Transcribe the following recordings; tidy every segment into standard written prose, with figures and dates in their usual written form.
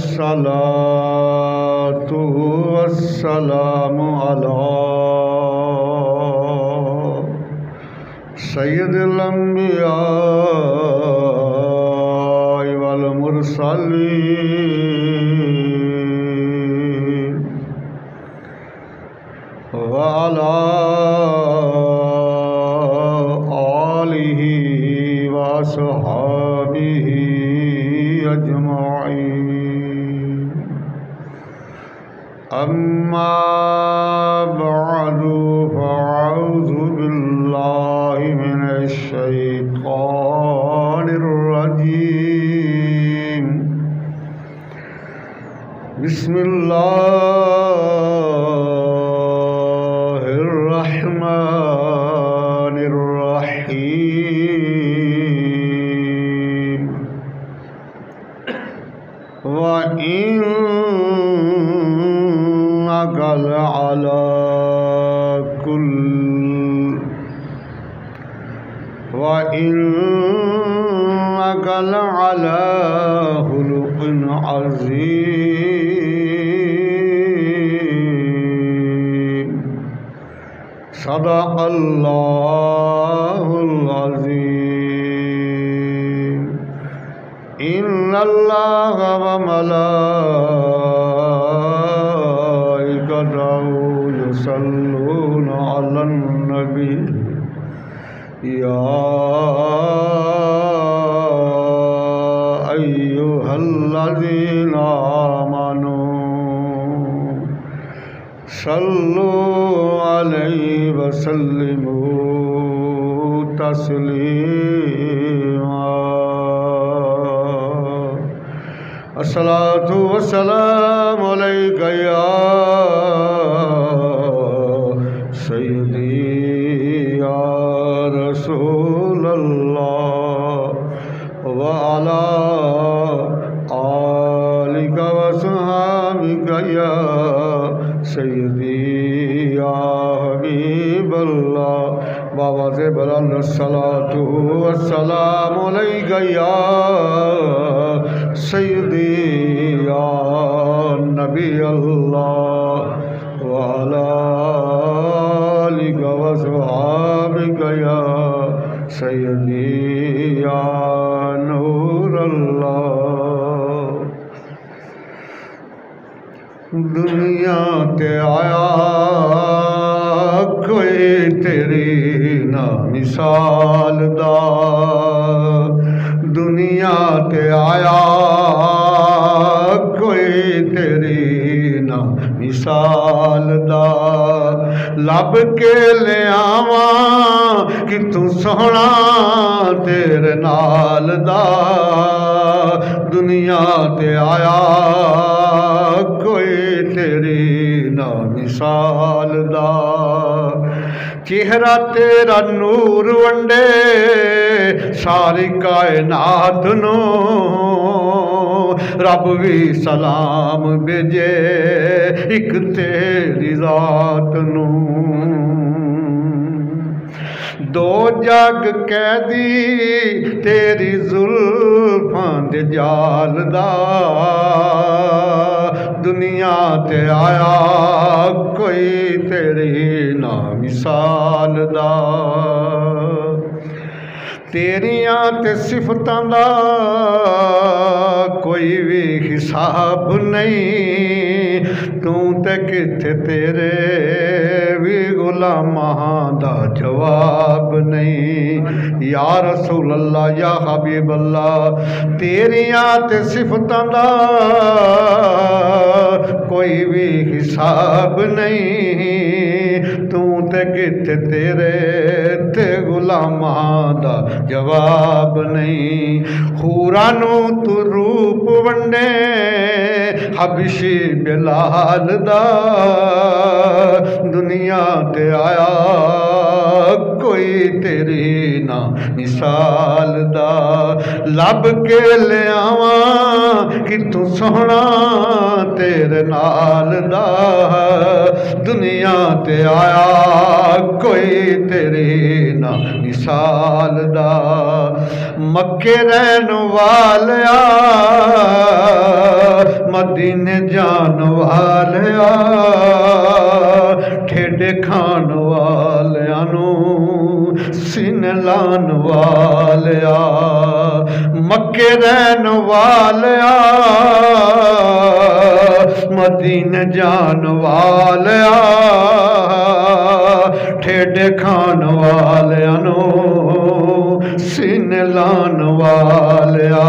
الصلاة والسلام على سيد الأنبياء والمرسلين وعلى آله وصحبه أجمعين. أما بعد فأعوذ بالله من الشيطان الرجيم. بسم الله الرحمن الرحيم. وإنك لعلى خلق عظيم. صدق الله العظيم. إن الله وملائكته يصلون على النبي يا أيها الذين آمنوا صلوا عليه وسلموا تسليما. الصلاة والسلام عليك يا سيدي يا رسول الله وعلى آلك وصحبك يا سيدي يا حبيب الله. بابا سے بلند الصلاة والسلام عليك يا سيدي يا نبي الله وعلى آلك وصحبك يا سيدي يا نور الله. دنیا تے آیا کوئی تیری نہ مثال دا. دنیا تے آیا کوئی تیری نہ مثال دا. لب کے لے آواں کہ تو سونا تیرے نال دا. دنیا تے آیا کوئی تیری نہ مثال دا. چہرہ تیرا نور ونڈے ساری کائنات نو. رب بھی سلام بھیجے ایک تیری ذات نو. دو جگ قیدی تیری زلفاں دے جال دا. دنیا تے آیا کوئی تیری نہ مثال دا. تیریاں تے صفتاں دا کوئی بھی حساب نہیں. تو تے کتھے تیرے بھی غلاماں دا جواب نہیں. یا رسول اللہ یا حبیب اللہ تیریاں تے صفتاں دا کوئی بھی حساب نہیں. تو تے کتھے تیرے تے غلاماں دا جواب نہیں. خورانو تو روپ ونڈے حبشی بلال دا. دنیا تے آیا کوئی تیری نہ مثال دا. لب کے لے آواں کہ تو سونا تیرے نال دا دنیا تے آیا کوئی تیری نہ مثال دا مکے رہن والیا مدینے جان والیا ٹھیڈے کھان والیاں نو سینے لان والیا مکے رہن والیا مدینے جان والیا ٹھیڈے کھان والیاں نو سینے لان والیا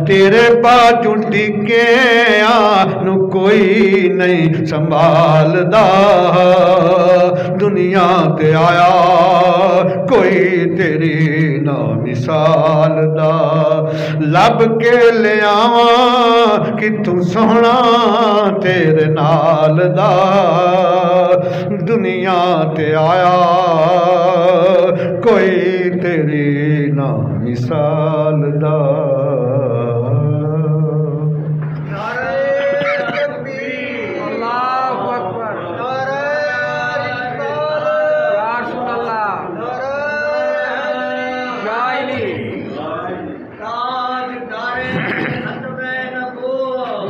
تیرے باجوں ڈگیاں نو کوئی نہیں سنبھال دا دنیا تے آیا کوئی تیری نہ مثال دا لب کے لے آواں کہ تو سونا تیرے نال دا دنیا تے آیا کوئی تیری نہ مثال دا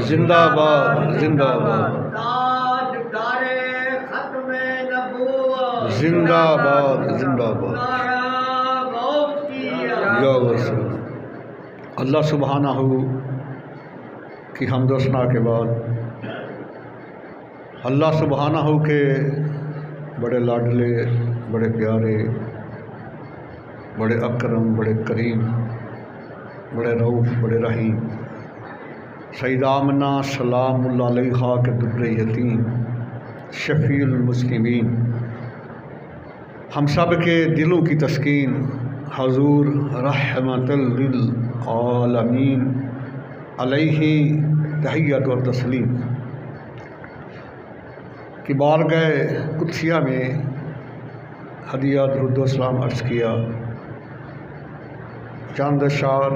زندہ باد زندہ باد زندہ باد زندہ باد یا رسول اللہ سبحانہ کی حمد و ثنا کے بعد اللہ سبحانہ کے بڑے لاڈلے بڑے پیارے بڑے اکرم بڑے کریم بڑے رؤوف بڑے رحیم سیدہ آمنہ سلام اللہ علیہا کے در یتیم شفیع المسلمین ہم سب کے دلوں کی تسکین حضور رحمت للعالمین علیہ تحیت و تسلیم کی بارگاہ قدسیہ میں ہدیہ درود و سلام عرض کیا چاند شار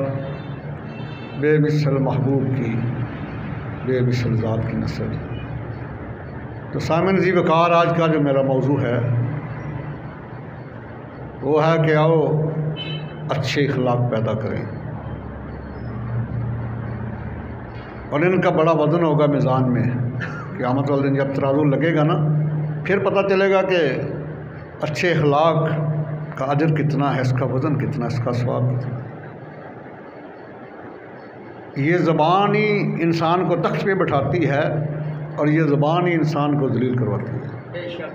بے مثل محبوب کی بے مثل ذات کی نسل تو سامعین ذی وقار آج کا جو میرا موضوع ہے وہ ہے کہ آؤ اچھے اخلاق پیدا کریں اور ان کا بڑا وزن ہوگا میزان میں قیامت والے دن جب ترازو لگے گا نا پھر پتہ چلے گا کہ اچھے اخلاق کا اجر کتنا ہے اس کا وزن کتنا اس کا ثواب کتنا یہ زبان ہی انسان کو تخت پہ بٹھاتی ہے اور یہ زبان ہی انسان کو ذلیل کرواتی ہے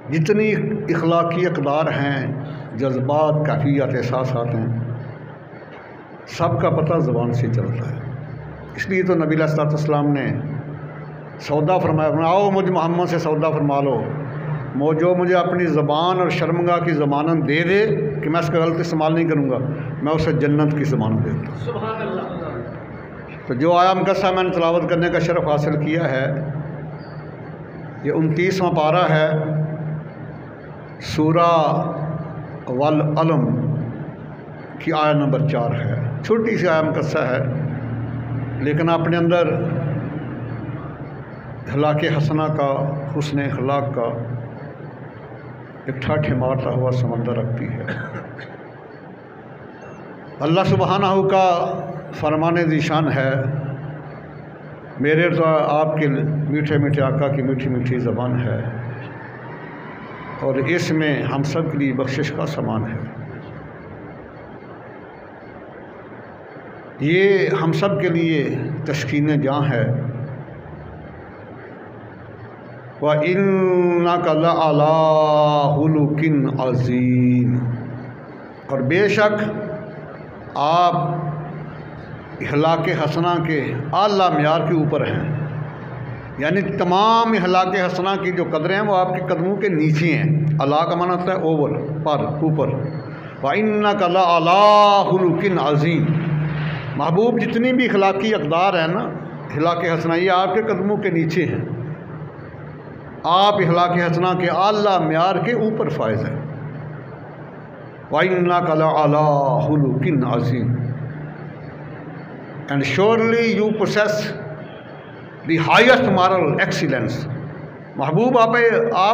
جتنی اخلاقی اقدار ہیں جذبات کیفیت احساسات ہیں سب کا پتہ زبان سے چلتا ہے اس لیے تو نبی علیہ السلام نے سودا فرمایا آؤ مجھ محمد سے سودا فرما لو جو مجھے اپنی زبان اور شرمگاہ کی ضمانت دے دے کہ میں اس کا غلط استعمال نہیں کروں گا میں اسے جنت کی ضمانت دیتا ہوں سبحان اللہ تو جو آیا مقصہ میں نے تلاوت کرنے کا شرف حاصل کیا ہے یہ 29واں پارہ ہے سورہ والعلم کی آیت نمبر 4 ہے چھوٹی سی آیت مقصہ ہے لیکن اپنے اندر اخلاق حسنہ کا حسن اخلاق کا ایک ٹھاٹھے مارتا ہوا سمندر رکھتی ہے اللہ سبحانہ کا فرمان ذیشان ہے میرے تو آپ کے میٹھے میٹھے آقا کی میٹھی میٹھی زبان ہے اور اس میں ہم سب کے لیے بخشش کا سامان ہے یہ ہم سب کے لیے تسکین جاں ہے وَإِنَّكَ لَعَلَىٰ خُلُقٍ عَظِيمٍ اور بے شک آپ اخلاق حسنہ کے اعلیٰ معیار کے اوپر ہیں یعنی تمام اخلاق حسنہ کی جو قدریں ہیں وہ آپ کے قدموں کے نیچے ہیں اللہ کا معنی ہوتا ہے اوور پر اوپر وَإِنَّكَ لَعَلَىٰ خُلُقٍ عَظِيمٍ محبوب جتنی بھی اخلاقی اقدار ہیں نا اخلاق حسنہ یہ آپ کے قدموں کے نیچے ہیں آپ اخلاق حسنہ کے اعلیٰ معیار کے اوپر فائز ہیں وَإِنَّكَ لَعَلَىٰ خُلُقٍ عَظِيمٍ and surely you possess the highest moral excellence. محبوب آپ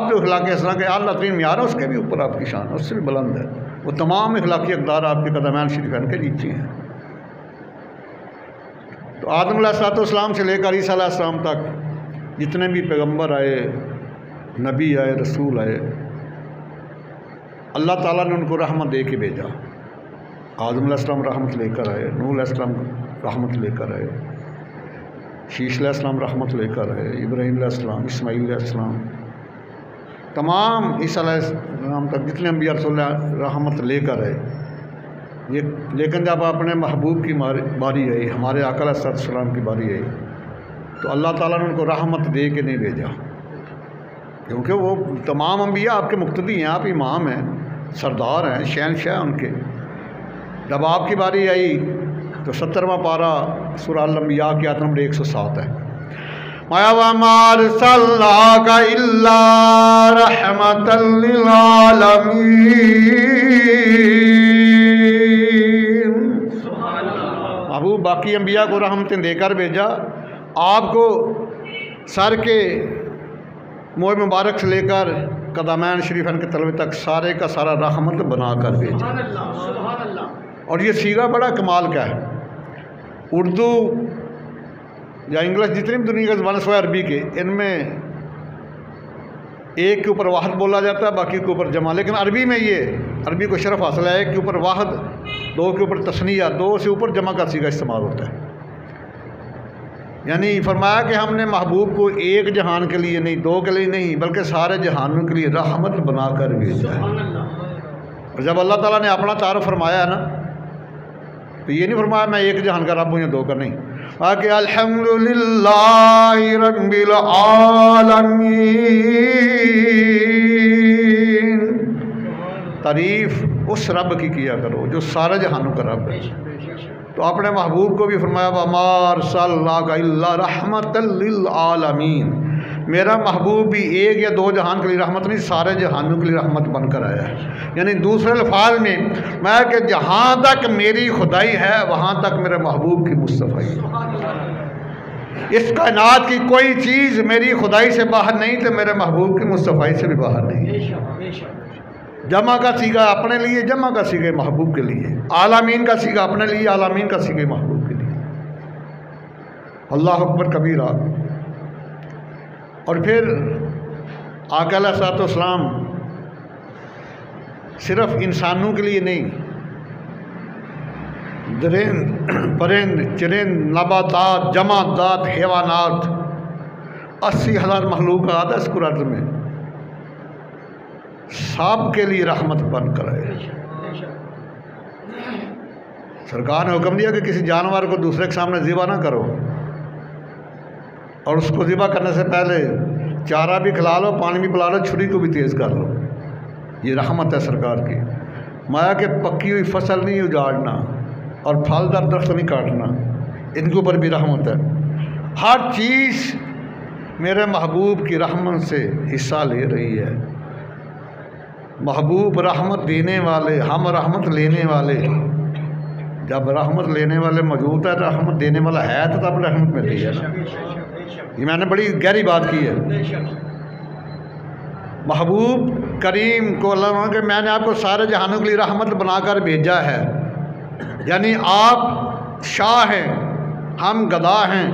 جو اخلاقی اسرار کے اعلیٰ ترین معیار ہے، اس کے بھی اوپر آپ کی شان ہے، اس سے بھی بلند ہے. وہ تمام اخلاقی اقدار آپ کے قدمین شریفین کے نیچے ہیں. تو آدم علیہ السلام سے لے کر عیسیٰ علیہ السلام تک جتنے بھی پیغمبر آئے، نبی آئے، رسول آئے، اللہ تعالیٰ نے ان کو رحمت دے کے بھیجا. آدم علیہ السلام رحمت لے کر آئے، نوح علیہ السلام رحمت لے کر آئے، شیش علیہ السلام رحمت لے کر آئے، ابراہیم علیہ السلام، اسماعیل علیہ السلام، تمام عیسیٰ علیہ السلام تک جتنے انبیاء رسول رحمت لے کر آئے. لیکن جب اپنے محبوب کی باری آئی، ہمارے آقا علیہ السلام کی باری آئی، تو اللہ تعالیٰ نے ان کو رحمت دے کے نہیں بھیجا، کیونکہ وہ تمام انبیاء آپ کے مقتدی ہیں، آپ امام ہیں، سردار ہیں، شہنشاہ ان کے. جب آپ کی باری آئی تو 70واں پارہ سورہ الانبیاء کی آیت نمبر 107 ہے. مَا وَمَا أَرْسَلْنَاكَ إِلَّا رَحْمَةً لِّلْعَالَمِينَ. محبوب باقی انبیاء کو رحمتیں دے کر بھیجا، آپ کو سر کے موئے مبارک سے لے کر قدمین شریفین کے تلوے تک سارے کا سارا رحمت بنا کر بھیجا. اور یہ صیغہ بڑا کمال کا ہے. اردو یا انگلش جتنی بھی دنیا کے زبان سوائے عربی کے، ان میں ایک کے اوپر واحد بولا جاتا ہے، باقی کے اوپر جمع. لیکن عربی میں یہ عربی کو شرف حاصل ہے، ایک کے اوپر واحد، دو کے اوپر تثنیہ، دو سے اوپر جمع کا صیغہ استعمال ہوتا ہے. یعنی فرمایا کہ ہم نے محبوب کو ایک جہان کے لیے نہیں، دو کے لیے نہیں، بلکہ سارے جہانوں کے لیے رحمت بنا کر بھیجا ہے. اور جب اللہ تعالیٰ نے اپنا تعارف فرمایا ہے نا، تو یہ نہیں فرمایا میں ایک جہان کا رب ہوں یا دو کا، نہیں، کہ الحمدللہ رب العالمین. تعریف اس رب کی کیا کرو جو سارے جہانوں کا رب ہے. تو اپنے محبوب کو بھی فرمایا وَمَا أَرْسَلْنَاكَ إِلَّا رَحْمَةً لِّلْعَالَمِينَ. میرا محبوب بھی ایک یا دو جہان کے لیے رحمت نہیں، سارے جہانوں کے لیے رحمت بن کر آیا ہے. یعنی دوسرے الفاظ میں کہ جہاں تک میری خدائی ہے وہاں تک میرے محبوب کی مصطفی ہے. اس کائنات کی کوئی چیز میری خدائی سے باہر نہیں تو میرے محبوب کی مصطفی سے بھی باہر نہیں. جمع کا صیغہ اپنے لیے، جمع کا صیغہ محبوب کے لیے، عالمین کا صیغہ اپنے لیے، عالمین کا صیغہ محبوب کے لیے. اللہ اکبر کبیرہ. اور پھر آقا علیہ السلام صرف انسانوں کے لیے نہیں، درند، پرند، چرند، نباتات، جمادات، حیوانات، 80,000 مخلوقات اس قرآن میں، سب کے لیے رحمت بن کر آئے. سرکار نے حکم دیا کہ کسی جانور کو دوسرے کے سامنے ذبح نہ کرو، اور اس کو ذبح کرنے سے پہلے چارہ بھی کھلا لو، پانی بھی پلا لو، چھری کو بھی تیز کر لو. یہ رحمت ہے سرکار کی. مایا کہ پکی ہوئی فصل نہیں اجاڑنا اور پھلدار درخت نہیں کاٹنا، ان کے اوپر بھی رحمت ہے. ہر چیز میرے محبوب کی رحمت سے حصہ لے رہی ہے. محبوب رحمت دینے والے، ہم رحمت لینے والے. جب رحمت لینے والے موجود ہے، رحمت دینے والا ہے تو تب رحمت ملتی ہے نا. یہ میں نے بڑی گہری بات کی ہے. محبوب کریم کو اللہ نے کہ میں نے آپ کو سارے جہانوں کے لیے رحمت بنا کر بھیجا ہے. یعنی آپ شاہ ہیں، ہم گدا ہیں.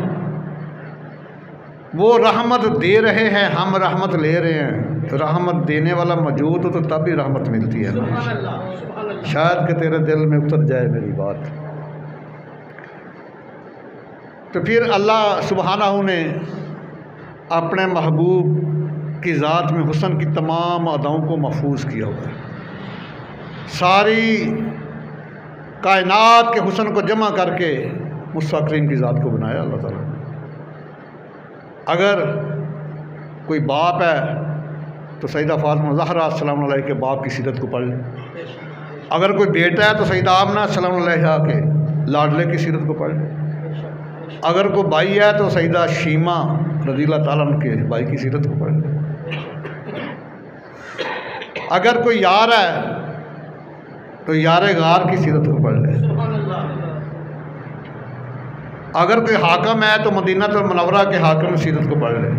وہ رحمت دے رہے ہیں، ہم رحمت لے رہے ہیں. تو رحمت دینے والا موجود ہو تو تب ہی رحمت ملتی ہے. شاید کہ تیرے دل میں اتر جائے میری بات. تو پھر اللہ سبحانہ نے اپنے محبوب کی ذات میں حسن کی تمام اداؤں کو محفوظ کیا ہوا ہے. ساری کائنات کے حسن کو جمع کر کے مصطفیٰ کریم کی ذات کو بنایا اللہ تعالیٰ. اگر کوئی باپ ہے تو سیدہ فاطمہ زہرا السلام علیہ کے باپ کی سیرت کو پڑھ لیں. اگر کوئی بیٹا ہے تو سیدہ آمنہ السلام علیہ کے لاڈلے کی سیرت کو پڑھ لیں. اگر کوئی بھائی ہے تو سیدہ شیمہ رضی اللہ تعالیٰ عنہ کے بھائی کی سیرت کو پڑھ لیں. اگر کوئی یار ہے تو یار غار کی سیرت کو پڑھ لیں. اگر کوئی حاکم ہے تو مدینہ المنورہ کے حاکم سیرت کو پڑھ لے،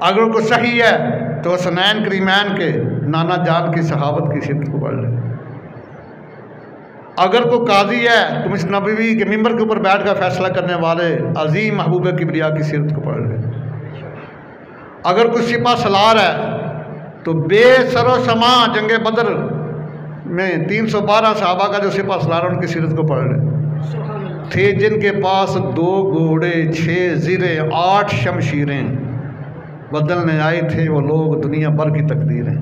اگر کوئی صحیح ہے تو حسنین کریمین کے نانا جان کی صحابت کی سیرت کو پڑھ لے، اگر کوئی قاضی ہے تو مصر نبوی کے ممبر کے اوپر بیٹھ کر فیصلہ کرنے والے عظیم محبوب کبریا کی سیرت کو پڑھ لے، اگر کوئی سپہ سالار ہے تو بے سر و سماں جنگ بدر میں 312 صحابہ کا جو سپہ سالار ہے ان کی سیرت کو پڑھ لے، تھے جن کے پاس 2 گھوڑے 6 زریں 8 شمشیریں، بدلنے آئے تھے وہ لوگ دنیا بھر کی تقدیریں،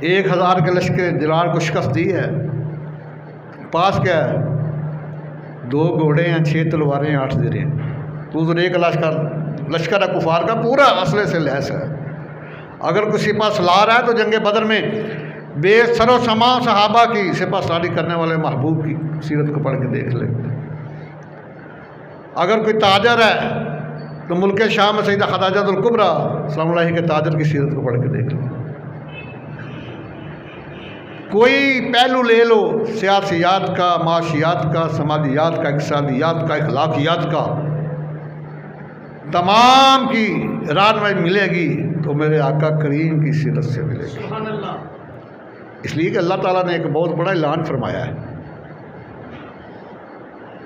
1000 کے لشکر جلال کو شکست دی ہے، پاس کیا ہے 2 گھوڑے ہیں 6 تلواریں 8 زریں، تو ایک لشکر ہے کفار کا پورا اسلحے سے لیس ہے۔ اگر کوئی سپہ سالار ہے تو جنگ بدر میں بے سر و سماں صحابہ کی سپہ سالاری کرنے والے محبوب کی سیرت کو پڑھ کے دیکھ لے، اگر کوئی تاجر ہے تو ملک شام میں سیدہ خدیجہ الکبریٰ سلام اللہ کے تاجر کی سیرت کو پڑھ کے دیکھ لے، کوئی پہلو لے لو سیاسیات کا، معاشیات کا، سماجیات کا، اقتصادیات کا، اخلاقیات کا، تمام کی رہنمائی ملے گی تو میرے آقا کریم کی سیرت سے ملے گی۔ اس لیے کہ اللہ تعالیٰ نے ایک بہت بڑا اعلان فرمایا ہے،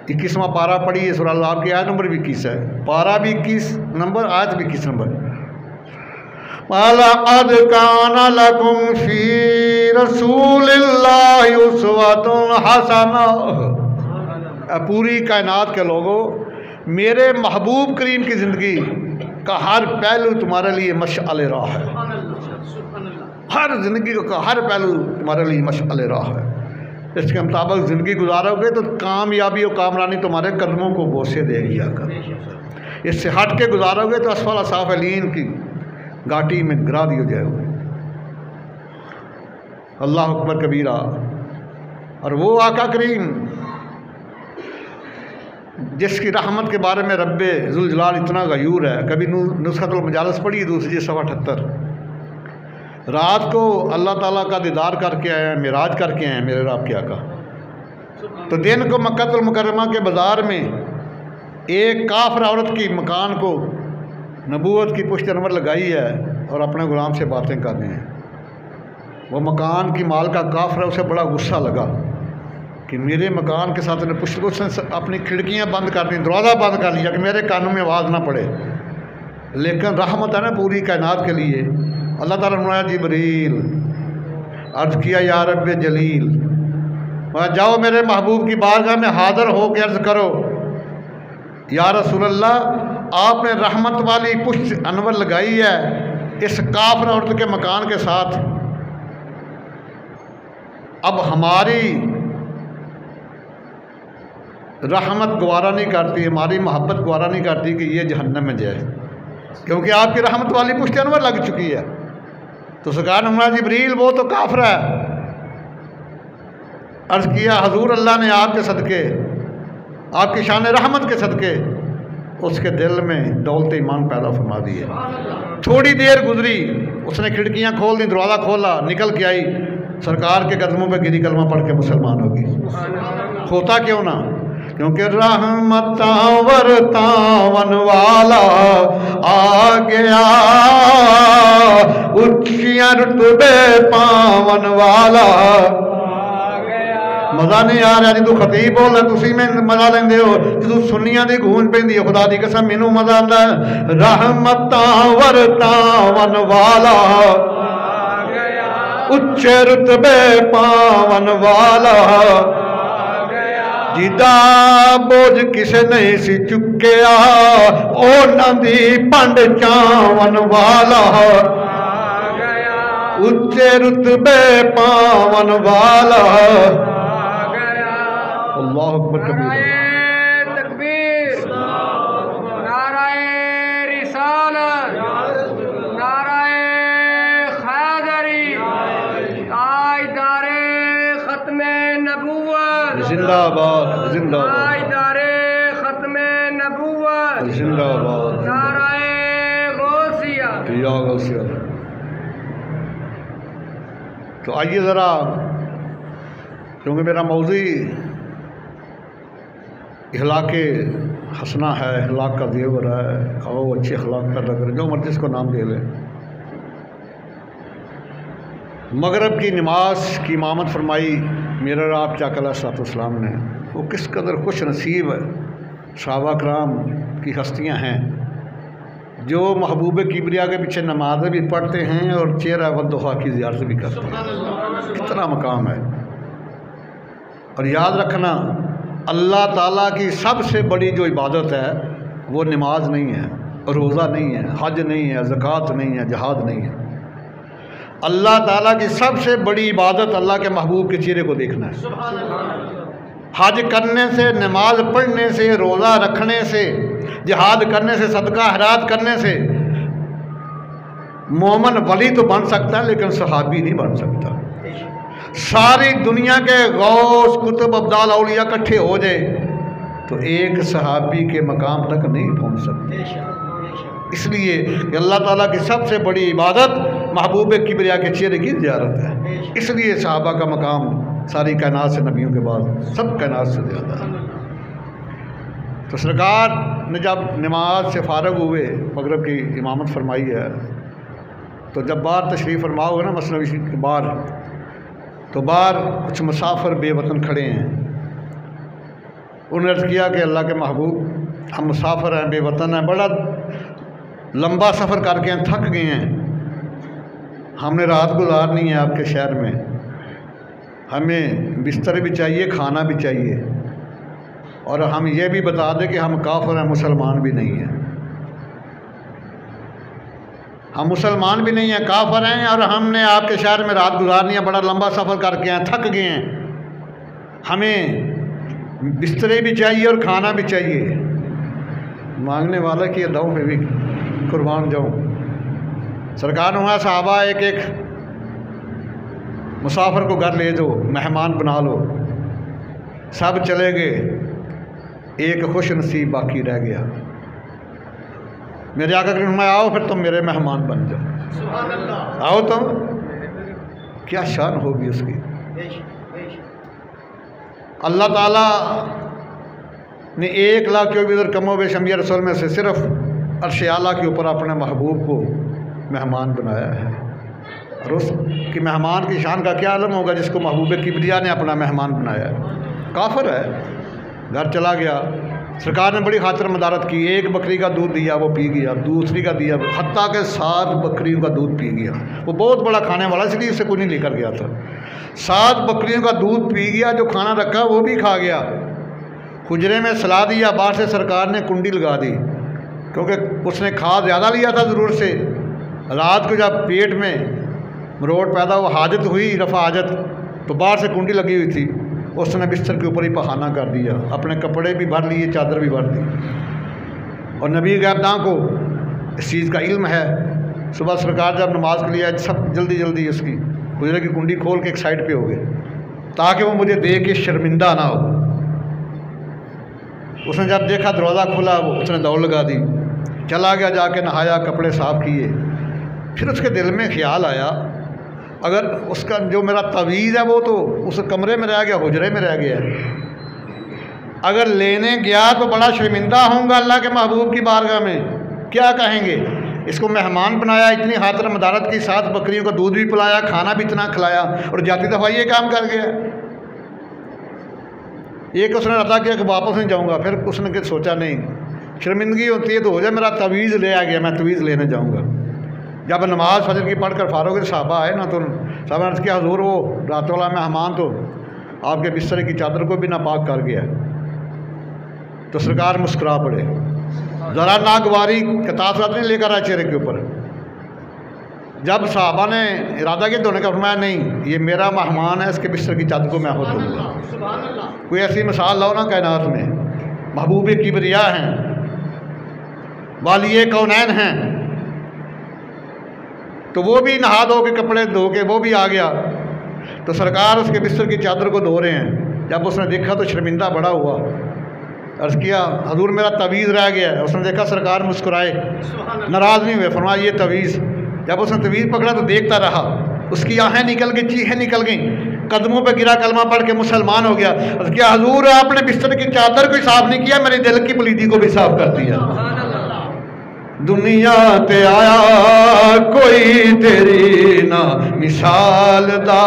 21واں پارہ پڑھی ہے سورہ اللہ کی آیت نمبر 21 ہے، پارہ بھی 21 نمبر، آیت بھی 21 نمبر۔ وَلَقَدْ كَانَ لَكُمْ فِي رَسُولِ اللَّهِ أُسْوَةٌ حَسَنَةٌ، پوری کائنات کے لوگوں میرے محبوب کریم کی زندگی کا ہر پہلو تمہارے لیے مشعل راہ ہے، ہر زندگی کا ہر پہلو تمہارے لیے مشعل راہ ہے، اس کے مطابق زندگی گزارو گے تو کامیابی و کامرانی تمہارے قدموں کو بوسے دے گی آ کر، اس سے ہٹ کے گزارو گے تو اسفل سافلین کی گھاٹی میں گرا دیے جائے گے۔ اللہ اکبر کبیرہ۔ اور وہ آقا کریم جس کی رحمت کے بارے میں رب ذوالجلال اتنا غیور ہے، کبھی نسخۃ المجالس پڑھی دوسری 78، رات کو اللہ تعالیٰ کا دیدار کر کے آئے ہیں، معراج کر کے آئے ہیں میرے رب کے آقا، تو دن کو مکہ المکرمہ کے بازار میں ایک کافر عورت کی مکان کو نبوت کی پشت انور لگائی ہے اور اپنے غلام سے باتیں کر رہے ہیں، وہ مکان کی مال کا کافر ہے، اسے بڑا غصہ لگا کہ میرے مکان کے ساتھ اس نے اپنی کھڑکیاں بند کر دیں، دروازہ بند کر لیا کہ میرے کانوں میں آواز نہ پڑے، لیکن رحمت ہے نا پوری کائنات کے لیے، اللہ تعالیٰ نے جبریل عرض کیا یا رب جلیل، جاؤ میرے محبوب کی بارگاہ میں حاضر ہو کے عرض کرو یا رسول اللہ آپ نے رحمت والی پشت انور لگائی ہے اس کافر عورت کے مکان کے ساتھ، اب ہماری رحمت گوارا نہیں کرتی، ہماری محبت گوارا نہیں کرتی کہ یہ جہنم میں جائے، کیونکہ آپ کی رحمت والی پشت انور لگ چکی ہے۔ تو سرکار نے جبریل وہ تو کافر ہے، عرض کیا حضور اللہ نے آپ کے صدقے، آپ کی شان رحمت کے صدقے اس کے دل میں دولت ایمان پیدا فرما دی ہے۔ تھوڑی دیر گزری، اس نے کھڑکیاں کھول دی، دروازہ کھولا، نکل کے آئی، سرکار کے قدموں پہ گری، کلمہ پڑھ کے مسلمان ہوگی۔ ہوتا کیوں نہ، کیونکہ رحمتاں ورتاون والا آ گیا، اچھیاں رتبے پاون والا مزہ نہیں آ رہا جدو خطیب بول رہا تسی میں مزہ لیندے ہو، جدو سنیاں دی گونج پیندی ہے خدا دی قسم مینوں مزہ آندا ہے۔ رحمتاں ورتاون والا اچھے رتبے پاون والا، جدا بوجھ کسے نہیں سی چکیا اوہناں دی پنڈ چاون والا، اچھے رتبے پاون والا۔ اللہ اکبر کبیر، تکبیر، نعرہ رسالت، نعرہ حیدری، تاجدار ختم نبوت، زندہ آباد، زندہ آباد، تاجدار ختم نبوت، زندہ آباد، نعرہ غوثیہ، یا غوثیہ۔ تو آئیے ذرا، کیونکہ میرا موضوع اخلاق حسنہ ہے، اخلاق کا زیور ہے، اور وہ اچھے اخلاق پر لگ رہے، جو مرضی اس کو نام دے لیں۔ مغرب کی نماز کی امامت فرمائی میرے اور آپ چاک علیہ السلام نے، وہ کس قدر خوش نصیب صحابہ کرام کی ہستیاں ہیں جو محبوب کبریا کے پیچھے نمازیں بھی پڑھتے ہیں اور چہرہ ودخا کی زیارت بھی کرتے ہیں۔ کتنا مقام ہے! اور یاد رکھنا، اللہ تعالیٰ کی سب سے بڑی جو عبادت ہے وہ نماز نہیں ہے، روزہ نہیں ہے، حج نہیں ہے، زکوٰۃ نہیں ہے، جہاد نہیں ہے۔ اللہ تعالیٰ کی سب سے بڑی عبادت اللہ کے محبوب کے چہرے کو دیکھنا ہے۔ حج کرنے سے، نماز پڑھنے سے، روزہ رکھنے سے، جہاد کرنے سے، صدقہ خیرات کرنے سے مومن ولی تو بن سکتا ہے لیکن صحابی نہیں بن سکتا۔ ساری دنیا کے غوث کتب ابدال اولیاء اکٹھے ہو جائے تو ایک صحابی کے مقام تک نہیں پہنچ سکتے۔ اس لیے کہ اللہ تعالیٰ کی سب سے بڑی عبادت محبوب کبریا کے چہرے کی زیارت ہے، اس لیے صحابہ کا مقام ساری کائنات سے، نبیوں کے بعد سب کائنات سے زیادہ ہے۔ تو سرکار نے جب نماز سے فارغ ہوئے، مغرب کی امامت فرمائی ہے، تو جب باہر تشریف فرما ہوگا نا مسنوی کے باہر، تو باہر کچھ مسافر بے وطن کھڑے ہیں۔ انہوں نے عرض کیا کہ اللہ کے محبوب، ہم مسافر ہیں، بے وطن ہیں، بڑا لمبا سفر کر کے تھک گئے ہیں، ہم نے رات گزارنی ہے آپ کے شہر میں، ہمیں بستر بھی چاہیے، کھانا بھی چاہیے، اور ہم یہ بھی بتا دیں کہ ہم کافر ہیں، مسلمان بھی نہیں ہیں، ہم مسلمان بھی نہیں ہیں، کافر ہیں، اور ہم نے آپ کے شہر میں رات گزارنی ہے، بڑا لمبا سفر کر کے ہیں، تھک گئے ہیں، ہمیں بسترے بھی چاہیے اور کھانا بھی چاہیے۔ مانگنے والا کی اداؤں پہ بھی قربان جاؤں۔ سرکار نے صحابہ ایک ایک مسافر کو گھر لے دو، مہمان بنا لو، سب چلے گئے، ایک خوش نصیب باقی رہ گیا۔ میرے آقا کریم فرمایا آؤ پھر تم میرے مہمان بن جاؤ، آؤ تم۔ کیا شان ہوگی اس کی! اللہ تعالیٰ نے 1,00,000 جو بھی ادھر کم و بیش انبیاء رسول میں سے صرف عرش اعلیٰ کے اوپر اپنے محبوب کو مہمان بنایا ہے، اور اس کی مہمان کی شان کا کیا عالم ہوگا جس کو محبوب کبریا نے اپنا مہمان بنایا ہے۔ کافر ہے، گھر چلا گیا، سرکار نے بڑی خاطر مدارت کی، ایک بکری کا دودھ دیا وہ پی گیا، دوسری کا دیا، حتیٰ کہ 7 بکریوں کا دودھ پی گیا۔ وہ بہت بڑا کھانے والا، اس لیے اسے کوئی نہیں لے کر گیا تھا۔ 7 بکریوں کا دودھ پی گیا، جو کھانا رکھا وہ بھی کھا گیا، حجرے میں سلا دیا، باہر سے سرکار نے کنڈی لگا دی، کیونکہ اس نے کھا زیادہ لیا تھا ضرور سے۔ رات کو جب پیٹ میں مروڑ پیدا ہوا، حاجت ہوئی، رفع حاجت، تو باہر سے کنڈی لگی ہوئی تھی، اس نے بستر کے اوپر ہی پخانہ کر دیا، اپنے کپڑے بھی بھر لیے، چادر بھی بھر دی۔ اور نبی غیب داں کو اس چیز کا علم ہے، صبح سرکار جب نماز کے لیے آئے، سب جلدی جلدی اس کی حجرے کی کنڈی کھول کے ایک سائڈ پہ ہو گئے تاکہ وہ مجھے دیکھ کے شرمندہ نہ ہو۔ اس نے جب دیکھا دروازہ کھلا، وہ اس نے دوڑ لگا دی، چلا گیا، جا کے نہایا، کپڑے صاف کیے۔ پھر اس کے دل میں خیال آیا، اگر اس کا جو میرا تعویذ ہے وہ تو اس کمرے میں رہ گیا، حجرے میں رہ گیا، اگر لینے گیا تو بڑا شرمندہ ہوں گا اللہ کے محبوب کی بارگاہ میں، کیا کہیں گے؟ اس کو مہمان بنایا، اتنی خاطر مدارت کی، 7 بکریوں کا دودھ بھی پلایا، کھانا بھی اتنا کھلایا، اور جاتی دفعہ یہ کام کر گیا۔ ایک اس نے عطا کیا کہ واپس نہیں جاؤں گا، پھر اس نے سوچا نہیں، شرمندگی ہوتی ہے تو ہو جائے، میرا تعویذ لے آ گیا، میں تعویذ لینے جاؤں گا۔ جب نماز فجر کی پڑھ کر فارغ ہوئے، صحابہ آئے نا، تو صحابہ نے عرض کیا حضور وہ رات والا مہمان تو آپ کے بستر کی چادر کو بھی ناپاک کر گیا۔ تو سرکار مسکرا پڑے، ذرا ناگواری کا تاثرات نہیں لے کر آئے چہرے کے اوپر۔ جب صحابہ نے ارادہ کیا تو انہوں نے کہا، فرمایا نہیں، یہ میرا مہمان ہے، اس کے بستر کی چادر کو میں خود دوں گا۔ کوئی ایسی مثال لاؤ نا کائنات میں، محبوب کبریا ہیں، والی کونین ہیں، تو وہ بھی نہا دھو کے کپڑے دھو کے وہ بھی آ گیا، تو سرکار اس کے بستر کی چادر کو دھو رہے ہیں۔ جب اس نے دیکھا تو شرمندہ بڑا ہوا، عرض کیا حضور میرا تعویذ رہ گیا ہے۔ اس نے دیکھا سرکار مسکرائے، ناراض نہیں ہوئے، فرمایا یہ تعویذ۔ جب اس نے تعویذ پکڑا تو دیکھتا رہا، اس کی آہیں نکل گئی، چیخیں نکل گئیں، قدموں پہ گرا کلمہ پڑھ کے مسلمان ہو گیا. کیا حضور آپ نے بستر کی چادر کو صاف نہیں کیا، میرے دل کی پلیدی کو بھی صاف کر دیا. دنیا تے آیا کوئی تیری نہ مثال دا،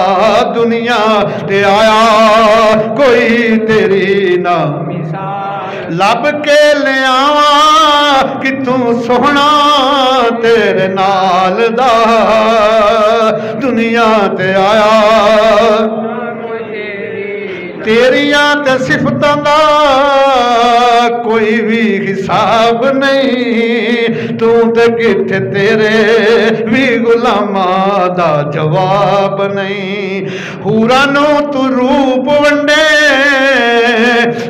دنیا تے آیا کوئی تیری نہ مثال، لب کے لے آواں کتوں سوہنا تیرے نال دا، دنیا تے آیا تیریاں تے صفتاں دا کوئی بھی حساب نہیں، تو تے کتھے تیرے بھی غلاماں دا جواب نہیں. حوراں نوں تو روپ ونڈے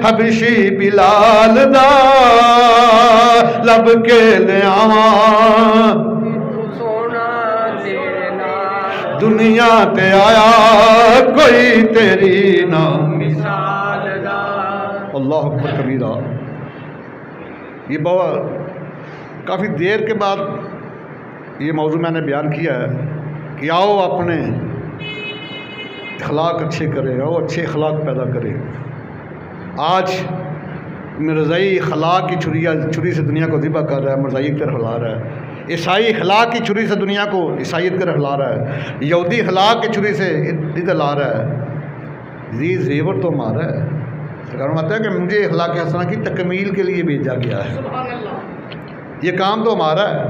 حبشی بلال دا، لب کے لے آواں دنیا تے آیا کوئی تیری نہ مثال دا. اللہ اکبر کبیرہ. یہ بہت کافی دیر کے بعد یہ موضوع میں نے بیان کیا ہے کہ آؤ اپنے اخلاق اچھے کرے، آؤ اچھے اخلاق پیدا کرے. آج مرزائی اخلاق کی چھری سے دنیا کو ذبح کر رہا ہے، مرزائی کی طرف لا رہا ہے. عیسائی اخلاق کی چھری سے دنیا کو عیسائیت کی طرف لا رہا ہے. یہودی اخلاق کی چھری سے ادھر لا رہا ہے. یہ زیور تو ہمارا ہے. سرکار فرماتا ہے کہ مجھے اخلاق حسنہ کی تکمیل کے لیے بھیجا گیا ہے. یہ کام تو ہمارا ہے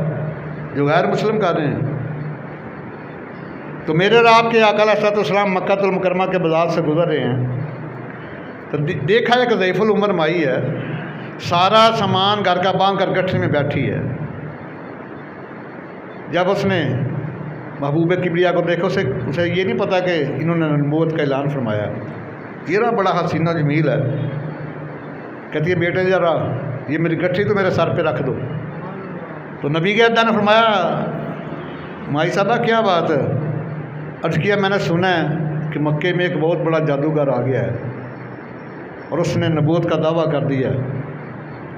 جو غیر مسلم کر رہے ہیں. تو میرے اور آپ کے آقا علیہ الصلوۃ والسلام مکہ المکرمہ کے بازار سے گزر رہے ہیں تو دیکھا ایک ضعیف العمر مائی ہے، سارا سامان گھر کا باندھ کر گٹھے میں بیٹھی ہے. جب اس نے محبوب کبریا کو دیکھا، اسے یہ نہیں پتا کہ انہوں نے نبوت کا اعلان فرمایا. چہرہ بڑا حسینہ جمیل ہے. کہتی ہے بیٹے ذرا یہ میری گٹھی تو میرے سر پہ رکھ دو. تو نبی کے عدہ نے فرمایا مائی صاحبہ کیا بات ہے؟ عرض کیا میں نے سنا ہے کہ مکے میں ایک بہت بڑا جادوگر آ گیا ہے اور اس نے نبوت کا دعویٰ کر دیا ہے،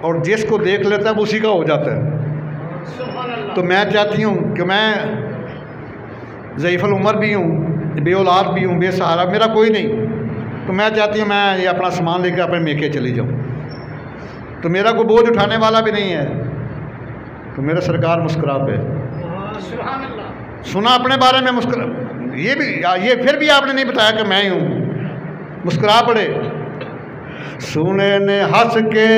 اور جس کو دیکھ لیتا ہے وہ اسی کا ہو جاتا ہے. تو میں چاہتی ہوں کہ میں ضعیف العمر بھی ہوں، بے اولاد بھی ہوں، بے سہارا میرا کوئی نہیں. تو میں چاہتی ہوں میں یہ اپنا سامان لے کے اپنے میکے چلی جاؤں. تو میرا کوئی بوجھ اٹھانے والا بھی نہیں ہے. تو میرا سرکار مسکرا پہ سنا اپنے بارے میں مسکرا. یہ پھر بھی آپ نے نہیں بتایا کہ میں ہی ہوں. مسکرا پڑے. سنے نے ہنس کے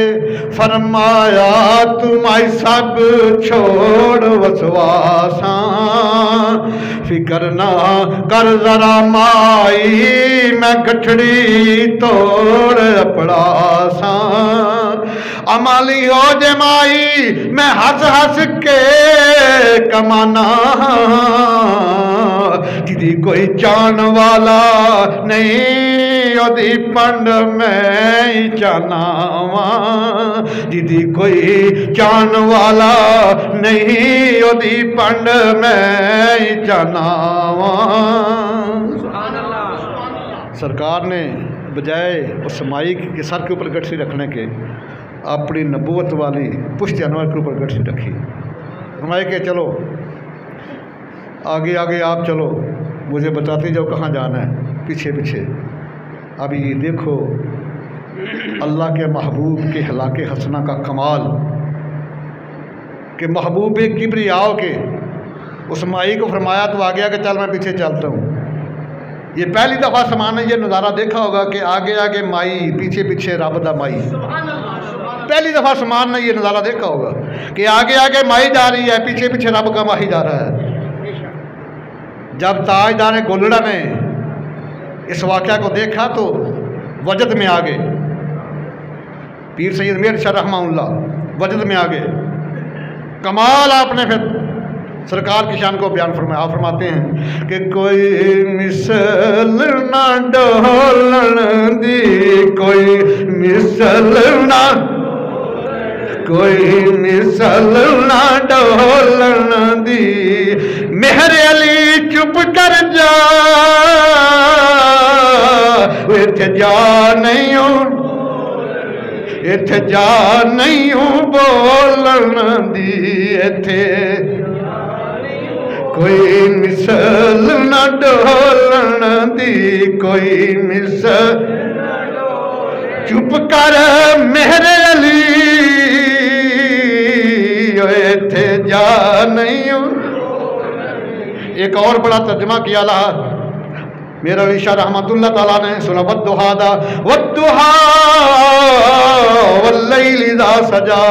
فرمایا تمہیں سب چھوڑ وسواساں، فکر نہ کر ذرا مائی میں گٹھڑی توڑ اپڑا ساں. امالی ہو جے مائی میں ہنس ہنس کے کمانا، جدی کوئی جان والا نہیں دی پنڈ میں جانا وا، جدی کوئی جان والا نہیں دی پنڈ میں جانا وا. سرکار نے بجائے اس مائی کے سر کے اوپر گٹھی رکھنے کے اپنی نبوت والی پشت انور کے اوپر گٹھی رکھی. فرمایا کہ چلو آگے آگے آپ چلو، مجھے بتاتے جاؤ کہاں جانا ہے، پیچھے پیچھے. ابھی یہ دیکھو اللہ کے محبوب کے اخلاق حسنہ کا کمال کہ محبوب کبریا کے اس مائی کو فرمایا تو آگے آگے چل میں پیچھے چلتا ہوں. یہ پہلی دفعہ سامان نے یہ نظارہ دیکھا ہوگا کہ آگے آگے مائی پیچھے پیچھے رب دا مائی. پہلی دفعہ سامان نے یہ نظارہ دیکھا ہوگا کہ آگے آگے مائی جا رہی ہے، پیچھے پیچھے رب کا ماہی جا رہا ہے. جب تاجدار گولڑا نے اس واقعہ کو دیکھا تو وجد میں آ گئے. پیر سید میر شاہ رحمہ اللہ وجد میں آ گئے. کمال آپ نے پھر سرکار کی شان کو بیان فرمایا. آپ فرماتے ہیں کہ کوئی مثل نہ ڈولن دی، کوئی مثل نہ، کوئی مثل نہ ڈولن دی، مہر علی چپ کر جا اتھے جا نہیں ہوں، اتھے جا نہیں ہوں بولن دی، اتھے کوئی مثل نہ ڈولن دی کوئی مثل چپ کر میرے علی تھے جا نہیں ہوں. ایک اور بڑا ترجمہ کیا میرا علی شاہ رحمت اللہ تعالیٰ نے سنا والدہا دا والدہا واللیل اذا سجا.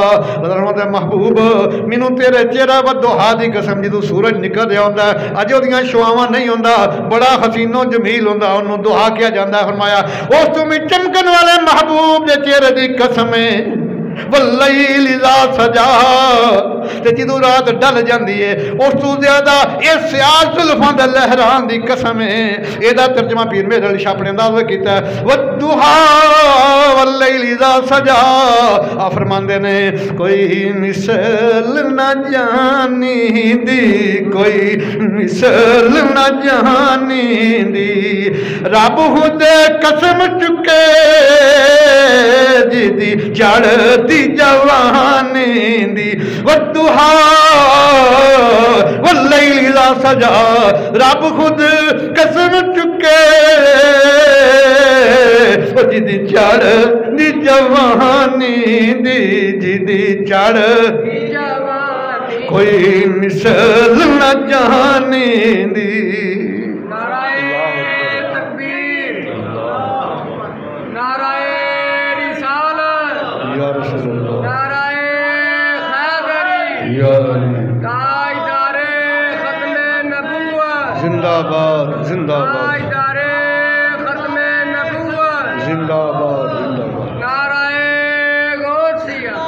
رحمت محبوب مینوں تیرے چہرہ والدہا دی قسم جدوں سورج نکل رہا ہوندا ہے اج اودیاں شعاواں نہیں ہوندا بڑا حسین و جمیل ہوندا اونوں دعا کیا جاندا ہے. فرمایا اس تو بھی چمکن والے محبوب دے چہرے دی قسم ہے واللیل اذا سجا تے جدوں رات ڈل جاندی ہے اس تو زیادہ اس سیاہ زلفاں دے لہران دی قسم ہے. اے دا ترجمہ پیر میرے علی شاہ اپنے انداز وچ کیتا ہے والضحا واللیل اذا سجا. آ فرماندے نے کوئی مثل نہ جانی دی کوئی مثل نہ جانی دی رب خود قسم چکے جی دی جڑ دی جوانی دی والضحا واللیل اذا سجا. رب خود قسم چکے جی دی جڑ دی جوانی دی جی دی جڑ کوئی مثل نہ جانی دی. نعرہ تکبیر نعرہ رسالت یا رسول اللہ نعرہ حیدری یا علی تاجدار ختم نبوت زندہ باد زندہ باد تاجدار ختم نبوت زندہ باد زندہ باد نعرہ غوثیہ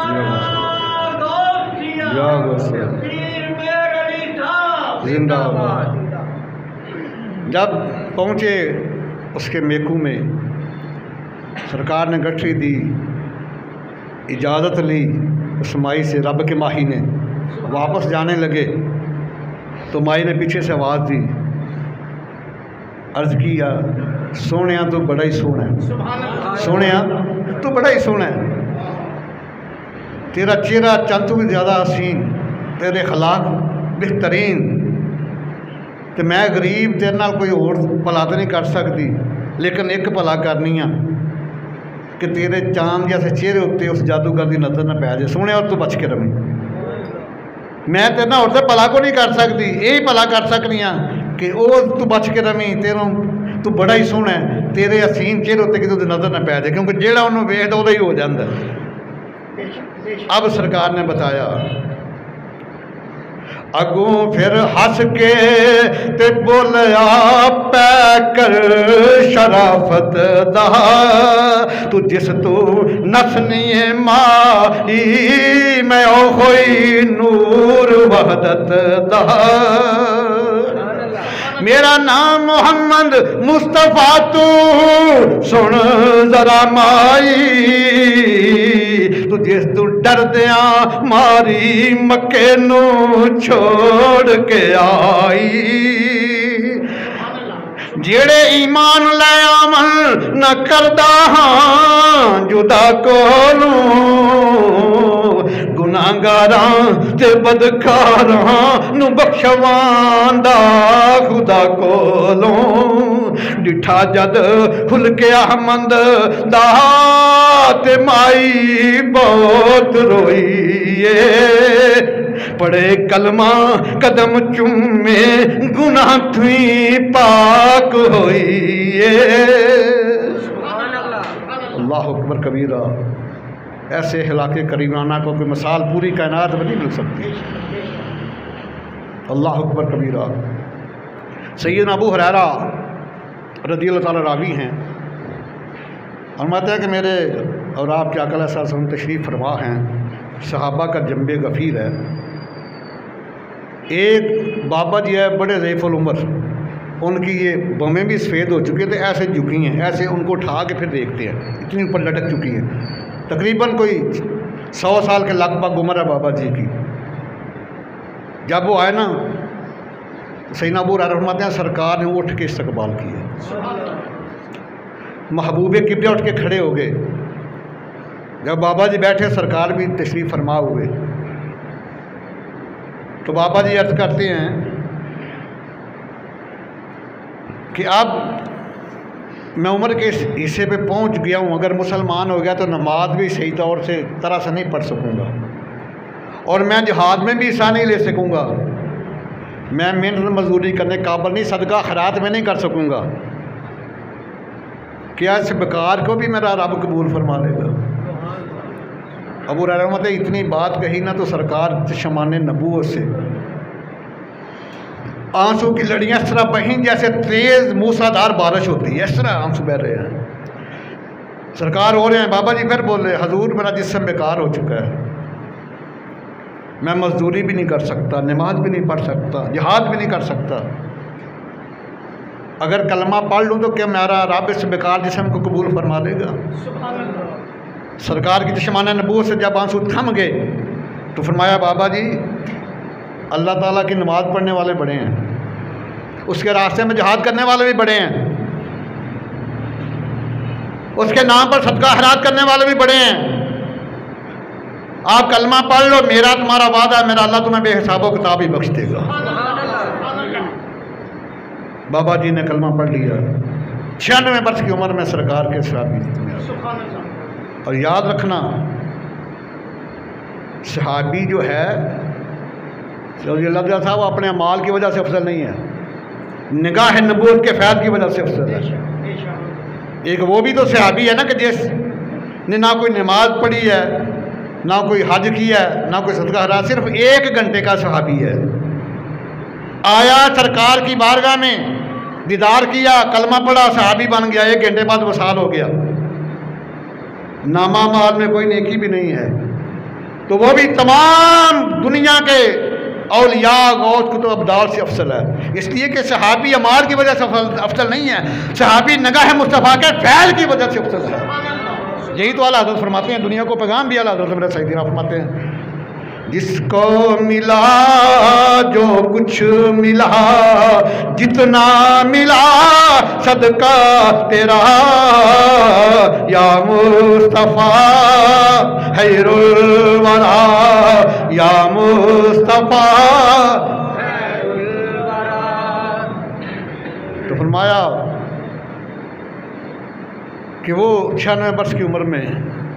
یا غوثیہ زندہ باد. جب پہنچے اس کے میکو میں سرکار نے گٹھری دی اجازت لی اس مائی سے رب کے ماہی نے واپس جانے لگے تو مائی نے پیچھے سے آواز دی عرض کیا سونیا تو بڑا ہی سونا ہے سونیا تو بڑا ہی سونا ہے تیرا چہرہ چند تو بھی زیادہ حسین تیرے اخلاق بہترین تو میں غریب تیرے نال کوئی اور بھلا تو نہیں کر سکتی لیکن ایک بھلا کرنی ہاں کہ تیرے چاند جیسے چہرے اتنے اس جادوگر دی نظر نہ پی جائے سونے اور تو بچ کے رہی میں تیرے اور سے بھلا کو نہیں کر سکتی یہی بھلا کر سکنی ہاں کہ وہ تو بچ کے رہی تیروں تو بڑا ہی سونا ہے تیرے حسین چہرے اتنے کسی نظر نہ پی جائے کیونکہ جہاں انہوں ویکھدا وہ ہی ہو جاتا ہے. اب سرکار نے بتایا اگوں پھر ہس کے تے بولیا پے کر شرافت دا تو جس تو نسنی مائی میں او ہوئی نور وحدت دا. میرا نام محمد مصطفیٰ تو سن ذرا مائی تو جس تو ڈر دیاں ماری مکے نو چھوڑ کے آئی جیڑے ایمان لے آمن نہ کردہ ہاں جدا کولوں گناہگاراں تے بدکاراں نو بخشواندا خدا کولوں ڈٹھا جد کھل کے احمد دا تے مائی بہت روئیے پڑے کلمہ قدم چومے گناہ تھی پاک ہوئیے. اللہ اکبر کبیرہ. ایسے علاقے کریمانہ کو کوئی مثال پوری کائنات میں نہیں مل سکتی. اللہ اکبر کبیرہ. سیدنا ابو ہریرہ رضی اللہ تعالیٰ راوی ہیں فرماتے ہیں کہ میرے اور آپ کے آقا علیہ الصلوۃ والسلام تشریف فرما ہیں صحابہ کا جنب غفیر ہے. ایک بابا جی ہے بڑے ضعیف العمر ان کی یہ بمیں بھی سفید ہو چکی ہیں تو ایسے جھکی ہیں ایسے ان کو اٹھا کے پھر دیکھتے ہیں اتنی اوپر لٹک چکی ہیں تقریباً کوئی 100 سال کے لگ بھگ عمر ہے بابا جی کی. جب وہ آئے نا سیدنا ابو ہریرہ فرماتے ہیں سرکار نے اٹھ کے استقبال کیا محبوب قبلہ اٹھ کے کھڑے ہو گئے. جب بابا جی بیٹھے سرکار بھی تشریف فرما ہوئے تو بابا جی عرض کرتے ہیں کہ اب میں عمر کے اس حصے پہ پہنچ گیا ہوں، اگر مسلمان ہو گیا تو نماز بھی صحیح طور سے طرح سے نہیں پڑھ سکوں گا، اور میں جہاد میں بھی حصہ نہیں لے سکوں گا، میں محنت مزدوری کرنے قابل نہیں، صدقہ خیرات میں نہیں کر سکوں گا، کیا اس بیکار کو بھی میرا رب قبول فرما لے گا؟ ابو ہریرہ نے اتنی بات کہی نا تو سرکار چشمان نبوت سے آنسو کی لڑیاں اس طرح بہیں جیسے تیز موسیٰدار بارش ہوتی ہے، اس طرح آنسو بہ رہے ہیں۔ سرکار ہو رہے ہیں، بابا جی پھر بول رہے ہیں حضور میرا جسم بیکار ہو چکا ہے، میں مزدوری بھی نہیں کر سکتا، نماز بھی نہیں پڑھ سکتا، جہاد بھی نہیں کر سکتا، اگر کلمہ پڑھ لوں تو کیا میرا رب اس بیکار جسم کو قبول فرما لے گا؟ سرکار کی چشمان نبوت سے جب آنسو تھم گئے تو فرمایا بابا جی اللہ تعالیٰ کی نماز پڑھنے والے بڑے ہیں، اس کے راستے میں جہاد کرنے والے بھی بڑے ہیں، اس کے نام پر صدقہ خیرات کرنے والے بھی بڑے ہیں، آپ کلمہ پڑھ لو، میرا تمہارا وعدہ ہے میرا اللہ تمہیں بے حساب و کتاب ہی بخش دے گا۔ بابا جی نے کلمہ پڑھ لیا، 96 برس کی عمر میں سرکار کے صحابی تھے۔ اور یاد رکھنا صحابی جو ہے رضی اللہ تعالیٰ صاحب اپنے اعمال کی وجہ سے افضل نہیں ہے، نگاہ نبوت کے فیض کی وجہ سے افضل ہے۔ ایک وہ بھی تو صحابی ہے نا کہ جس نے نہ کوئی نماز پڑھی ہے، نہ کوئی حج کیا ہے، نہ کوئی صدقہ خیرات، صرف 1 گھنٹے کا صحابی ہے، آیا سرکار کی بارگاہ میں دیدار کیا، کلمہ پڑھا، صحابی بن گیا، 1 گھنٹے بعد وصال ہو گیا، نامہ مال میں کوئی نیکی بھی نہیں ہے، تو وہ بھی تمام دنیا کے اولیاء غوث کتب ابدال سے افضل ہے، اس لیے کہ صحابی اعمال کی وجہ سے افضل نہیں ہے، صحابی نگاہ مصطفیٰ کے فعل کی وجہ سے افضل ہے۔ یہی تو اعلیٰ حضرت فرماتے ہیں، دنیا کو پیغام بھی اعلیٰ حضرت میرے سیدی فرماتے ہیں جس کو ملا جو کچھ ملا جتنا ملا صدقہ تیرا یا مصطفیٰ خیر الورا یا مصطفیٰ خیر الورا۔ تو فرمایا کہ وہ 96 برس کی عمر میں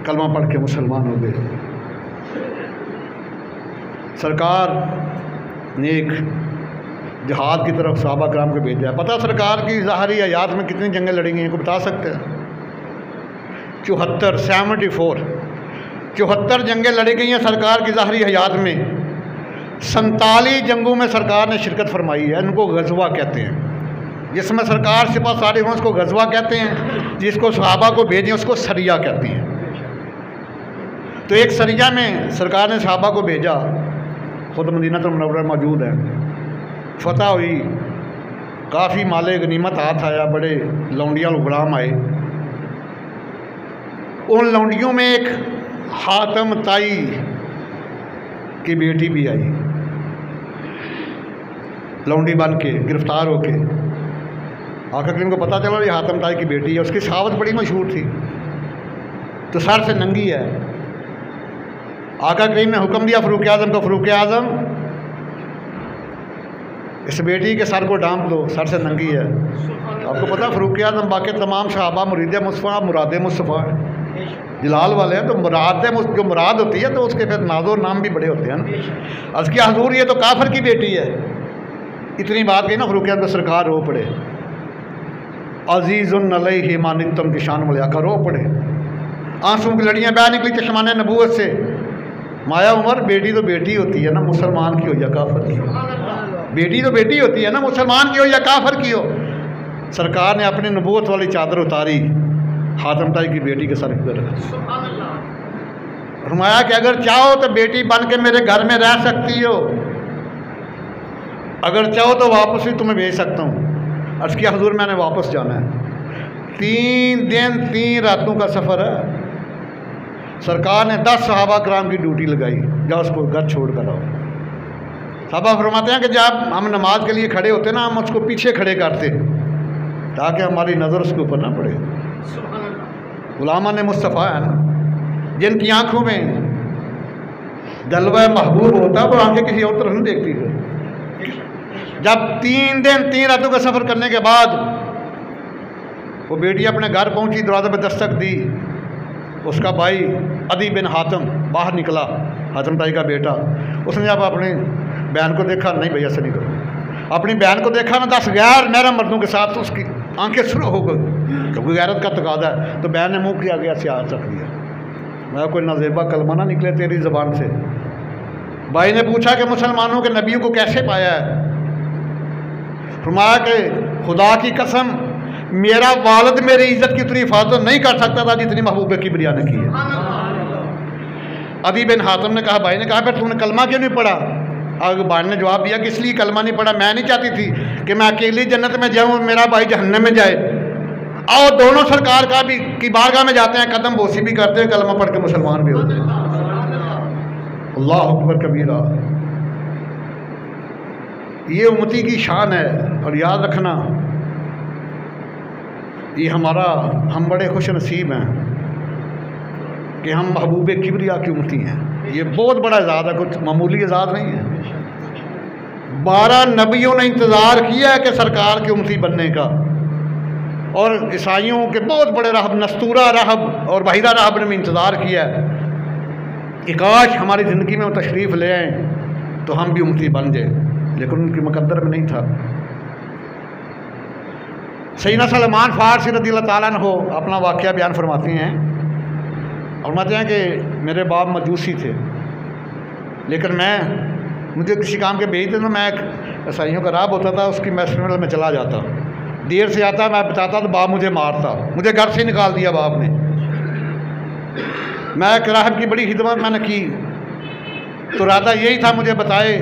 کلمہ پڑھ کے مسلمان ہو گئے۔ سرکار نے ایک جہاد کی طرف صحابہ کرام کو بھیجا ہے۔ پتہ سرکار کی ظاہری حیات میں کتنی جنگیں لڑی گئی ہیں، کو بتا سکتے ہیں؟ 74 جنگیں لڑی گئی ہیں سرکار کی ظاہری حیات میں، 47 جنگوں میں سرکار نے شرکت فرمائی ہے، ان کو غزوہ کہتے ہیں، جس میں سرکار سپہ سالار ہوں اس کو غزوہ کہتے ہیں، جس کو صحابہ کو بھیجیں اس کو سریہ کہتے ہیں۔ تو ایک سریہ میں سرکار نے صحابہ کو بھیجا، خود مدینہ المنورہ موجود ہے، فتح ہوئی، کافی مال غنیمت ہاتھ آیا، بڑے لونڈیاں غلام آئے، ان لونڈیوں میں ایک حاتم طائی کی بیٹی بھی آئی، لونڈی بن کے گرفتار ہو کے۔ آقا کریم کو پتہ چلا یہ حاتم طائی کی بیٹی ہے، اس کی سخاوت بڑی مشہور تھی، تو سر سے ننگی ہے۔ آقا کریم نے حکم دیا فاروق اعظم کو، فاروق اعظم اس بیٹی کے سر کو ڈانپ دو، سر سے ننگی ہے۔ آپ کو پتہ فاروق اعظم باقی تمام صحابہ مرید مصطفیٰ مراد مصطفیٰ جلال والے ہیں، تو جو مراد ہوتی ہے تو اس کے پھر ناز و نام بھی بڑے ہوتے ہیں نا۔ عرض کیا حضور یہ تو کافر کی بیٹی ہے، اتنی بات کہی نا فاروق اعظم سرکار رو پڑے، عزیز علیہ ما عنتم کی شان والے آقا رو پڑے، آنسوں کی لڑیاں بہ نکلی چشمان نبوت سے۔ مایا عمر بیٹی تو بیٹی ہوتی ہے نا، مسلمان کی ہو یا کافر کی ہو، بیٹی تو بیٹی ہوتی ہے نا، مسلمان کی ہو یا کافر کی ہو۔ سرکار نے اپنی نبوت والی چادر اتاری، حاتم طائی کی بیٹی کے سر پر فرمایا کہ اگر چاہو تو بیٹی بن کے میرے گھر میں رہ سکتی ہو، اگر چاہو تو واپس بھی تمہیں بھیج سکتا ہوں۔ عرض کیا حضور میں نے واپس جانا ہے، 3 دن 3 راتوں کا سفر ہے۔ سرکار نے 10 صحابہ کرام کی ڈیوٹی لگائی، جا اس کو گھر چھوڑ کر آؤ۔ صحابہ فرماتے ہیں کہ جب ہم نماز کے لیے کھڑے ہوتے نا، ہم اس کو پیچھے کھڑے کرتے تاکہ ہماری نظر اس کے اوپر نہ پڑے۔ غلامان مصطفیٰ ہیں نا، جن کی آنکھوں میں جلوہ محبوب ہوتا ہے، وہ آنکھیں کسی اور طرف نہیں دیکھتی ہے۔ جب 3 دن 3 راتوں کا سفر کرنے کے بعد وہ بیٹی اپنے گھر پہنچی، دروازے پہ دستک دی، اس کا بھائی عدی بن حاتم باہر نکلا، حاتم بھائی کا بیٹا. اس نے جب اپنی بہن کو دیکھا، نہیں بھیا ایسا نہیں کرو، اپنی بہن کو دیکھا نا 10 غیر محرم مردوں کے ساتھ، تو اس کی آنکھیں سرخ ہو گئی، کیونکہ غیرت کا تقاضا ہے. تو بہن نے منہ کیا گیا سے ہاتھ رکھ دیا. میں کوئی نازیبا کلمہ نہ نکلے تیری زبان سے. بھائی نے پوچھا کہ مسلمانوں کے نبیوں کو کیسے پایا ہے؟ فرمایا کہ خدا کی قسم میرا والد میری عزت کی اتنی حفاظت نہیں کر سکتا تھا جتنی محبوب کبریا نے کی ہے. عدی بن حاتم نے کہا، بھائی نے کہا پھر تم نے کلمہ کیوں نہیں پڑھا؟ آگے بھائی نے جواب دیا کہ اس لیے کلمہ نہیں پڑھا، میں نہیں چاہتی تھی کہ میں اکیلی جنت میں جاؤں، میرا بھائی جہنم میں جائے. اور دونوں سرکار کا بھی کی بارگاہ میں جاتے ہیں، قدم بوسی بھی کرتے ہیں، کلمہ پڑھ کے مسلمان بھی ہوتے ہیں. اللہ اکبر کبیرہ. یہ امتی کی شان ہے. اور یاد رکھنا یہ ہم بڑے خوش نصیب ہیں کہ ہم محبوب کبریا کی امتی ہیں. یہ بہت بڑا اعزاز ہے، کچھ معمولی اعزاز نہیں ہے. 12 نبیوں نے انتظار کیا ہے کہ سرکار کی امتی بننے کا، اور عیسائیوں کے بہت بڑے راہب نستورہ راہب اور بحیرہ راہب نے بھی انتظار کیا ہے کہ کاش ہماری زندگی میں وہ تشریف لے آئیں تو ہم بھی امتی بن جائیں، لیکن ان کے مقدر میں نہیں تھا. سیدنا سلمان فارسی رضی اللہ تعالیٰ عنہ اپنا واقعہ بیان فرماتے ہیں، اور فرماتے ہیں کہ میرے باپ مجوسی تھے، لیکن مجھے کسی کام کے بھیجتے تو میں ایک عیسائیوں کا راہب ہوتا تھا، اس کی میسٹر میں چلا جاتا، دیر سے آتا، میں بتاتا تو باپ مجھے مارتا، مجھے گھر سے نکال دیا باپ نے. میں ایک راہب کی بڑی خدمت میں نے کی، تو ارادہ یہی تھا مجھے بتائے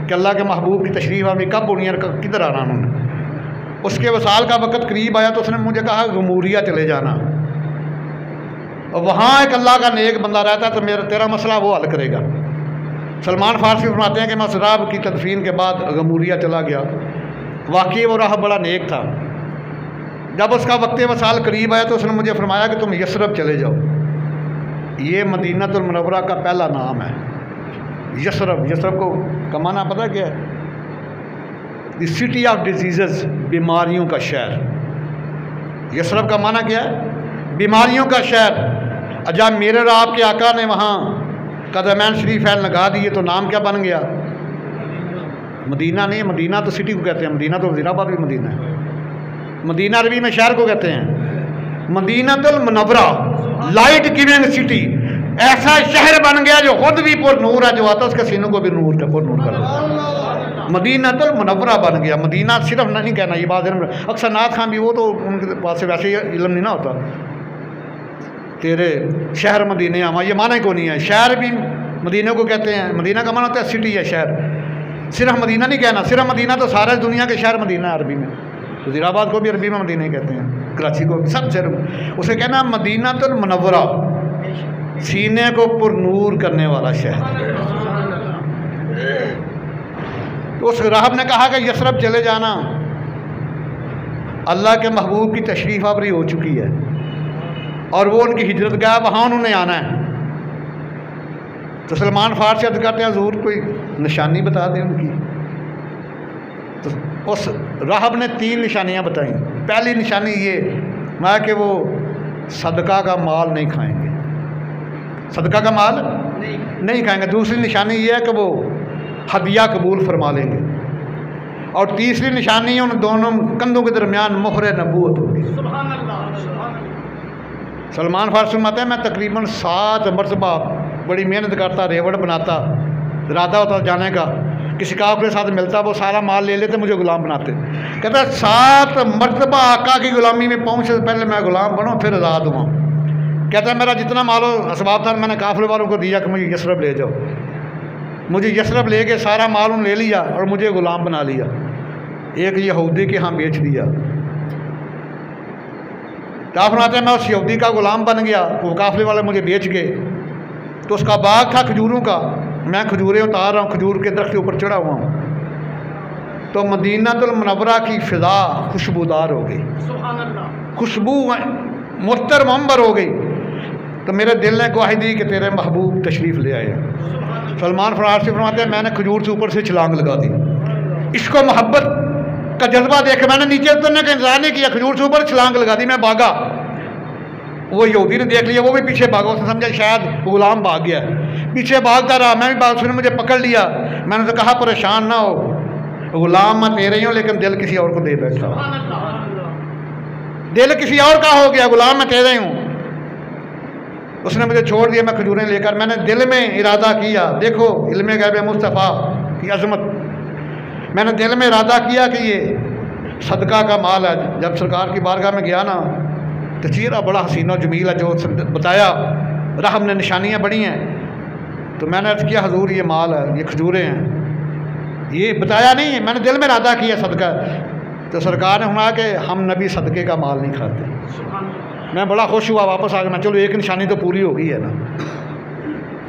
کہ اللہ کے محبوب کی تشریف آوری کب ہونی ہے، کدھر آنا انہوں نے. اس کے وصال کا وقت قریب آیا تو اس نے مجھے کہا غموریہ چلے جانا، اور وہاں ایک اللہ کا نیک بندہ رہتا ہے تو تیرا مسئلہ وہ حل کرے گا. سلمان فارسی فرماتے ہیں کہ میں اس راہب کی تدفین کے بعد غموریہ چلا گیا. واقعی وہ راہب بڑا نیک تھا. جب اس کا وقت وصال قریب آیا تو اس نے مجھے فرمایا کہ تم یثرب چلے جاؤ. یہ مدینہ المنورہ کا پہلا نام ہے یثرب. یثرب کو کا معنی پتہ کیا ہے؟ دی سٹی آف ڈیزیزز، بیماریوں کا شہر. یثرب کا معنی کیا ہے؟ بیماریوں کا شہر. جب میرے اور آپ کے آقا نے وہاں قدمین شریفین لگا دیے تو نام کیا بن گیا؟ مدینہ نہیں، مدینہ تو سٹی کو کہتے ہیں، مدینہ تو وزیر آباد بھی مدینہ ہے. مدینہ عربی میں شہر کو کہتے ہیں. مدینہ المنورہ، لائٹ گیونگ سٹی، ایسا شہر بن گیا جو خود بھی پر نور ہے، جو آتا ہے اس کے سینوں کو بھی نور کا پر نور کر دیتا ہے. مدینہ المنورہ بن گیا. مدینہ صرف نہیں کہنا، یہ بات اکثر نعت خان بھی وہ تو ان کے پاس سے ویسے علم نہیں نہ ہوتا، تیرے شہر مدینہ ہمارا یہ معنی کو نہیں ہے. شہر بھی مدینہ کو کہتے ہیں، مدینہ کا معنی ہوتا ہے سٹی ہے، شہر. صرف مدینہ نہیں کہنا، صرف مدینہ تو سارے دنیا کے شہر مدینہ ہے عربی میں. وزیر آباد کو بھی عربی میں مدینہ ہی کہتے ہیں، کراچی کو بھی، سب شہر اسے کہنا مدینہ المنورہ، سینے کو پر نور کرنے والا شہر. تو اس راہب نے کہا کہ یثرب چلے جانا، اللہ کے محبوب کی تشریف آوری ہو چکی ہے اور وہ ان کی ہجرت گاہ، وہاں انہوں نے آنا ہے. تو سلمان فارسی عرض کرتے ہیں حضور کوئی نشانی بتا دیں ان کی. تو اس راہب نے 3 نشانیاں بتائیں. پہلی نشانی یہ کہ وہ صدقہ کا مال نہیں کھائیں گے، صدقہ کا مال نہیں کھائیں گے. دوسری نشانی یہ ہے کہ وہ ہدیہ قبول فرما لیں گے. اور تیسری نشانی ان دونوں کندھوں کے درمیان مہر نبوت ہوگی. سلمان فارسی فرماتے ہیں میں تقریباً 7 مرتبہ بڑی محنت کرتا، ریوڑ بناتا، ارادہ ہوتا جانے کا، کسی کافر کے ساتھ ملتا، وہ سارا مال لے لیتے، مجھے غلام بناتے. کہتا ہے 7 مرتبہ آقا کی غلامی میں پہنچنے سے پہلے میں غلام بنوں پھر آزاد ہوا. کہتا ہے میرا جتنا مال و اسباب تھا میں نے کافر والوں کو دیا کہ مجھے یثرب لے جاؤ. مجھے یثرب لے کے سارا مال انہوں نے لے لیا اور مجھے غلام بنا لیا. ایک یہودی کے ہاں بیچ دیا. کیا فرماتے ہیں میں اس یہودی کا غلام بن گیا، وہ قافلے والے مجھے بیچ گئے. تو اس کا باغ تھا کھجوروں کا، میں کھجوریں اتار رہا ہوں، کھجور کے درخت کے اوپر چڑھا ہوا ہوں. تو مدینہ المنورہ کی فضا خوشبودار ہو گئی، خوشبو مستر منبر ہو گئی. تو میرے دل نے گواہی دی کہ تیرے محبوب تشریف لے آئے. سلمان فارسی فرماتے ہیں میں نے کھجور سے اوپر سے چھلانگ لگا دی. عشق و محبت کا جذبہ دیکھ کے میں نے نیچے اترنے کا انتظار نہیں کیا، کھجور سے اوپر چھلانگ لگا دی، میں بھاگا۔ وہ یہودی نے دیکھ لیا، وہ بھی پیچھے بھاگا، اس نے سمجھا شاید غلام بھاگ گیا، پیچھے بھاگتا رہا، میں بھی بھاگ، اس نے مجھے پکڑ لیا۔ میں نے تو کہا پریشان نہ ہو، غلام میں تیرے ہی ہوں لیکن دل کسی اور کو دے بیٹھا، دل کسی اور کا ہو گیا، غلام میں تیرے ہی ہوں۔ اس نے مجھے چھوڑ دیا، میں کھجوریں لے کر، میں نے دل میں ارادہ کیا، دیکھو علم غیب مصطفیٰ کی عظمت، میں نے دل میں ارادہ کیا کہ یہ صدقہ کا مال ہے۔ جب سرکار کی بارگاہ میں گیا نا تو چہرہ بڑا حسین و جمیل ہے، جو بتایا رحم نے نشانیاں بڑی ہیں، تو میں نے عرض کیا حضور یہ مال ہے، یہ کھجوریں ہیں، یہ بتایا نہیں، میں نے دل میں ارادہ کیا صدقہ۔ تو سرکار نے فرمایا کہ ہم نبی صدقے کا مال نہیں کھاتے۔ میں بڑا خوش ہوا، واپس آ گیا، چلو ایک نشانی تو پوری ہو گئی ہے نا۔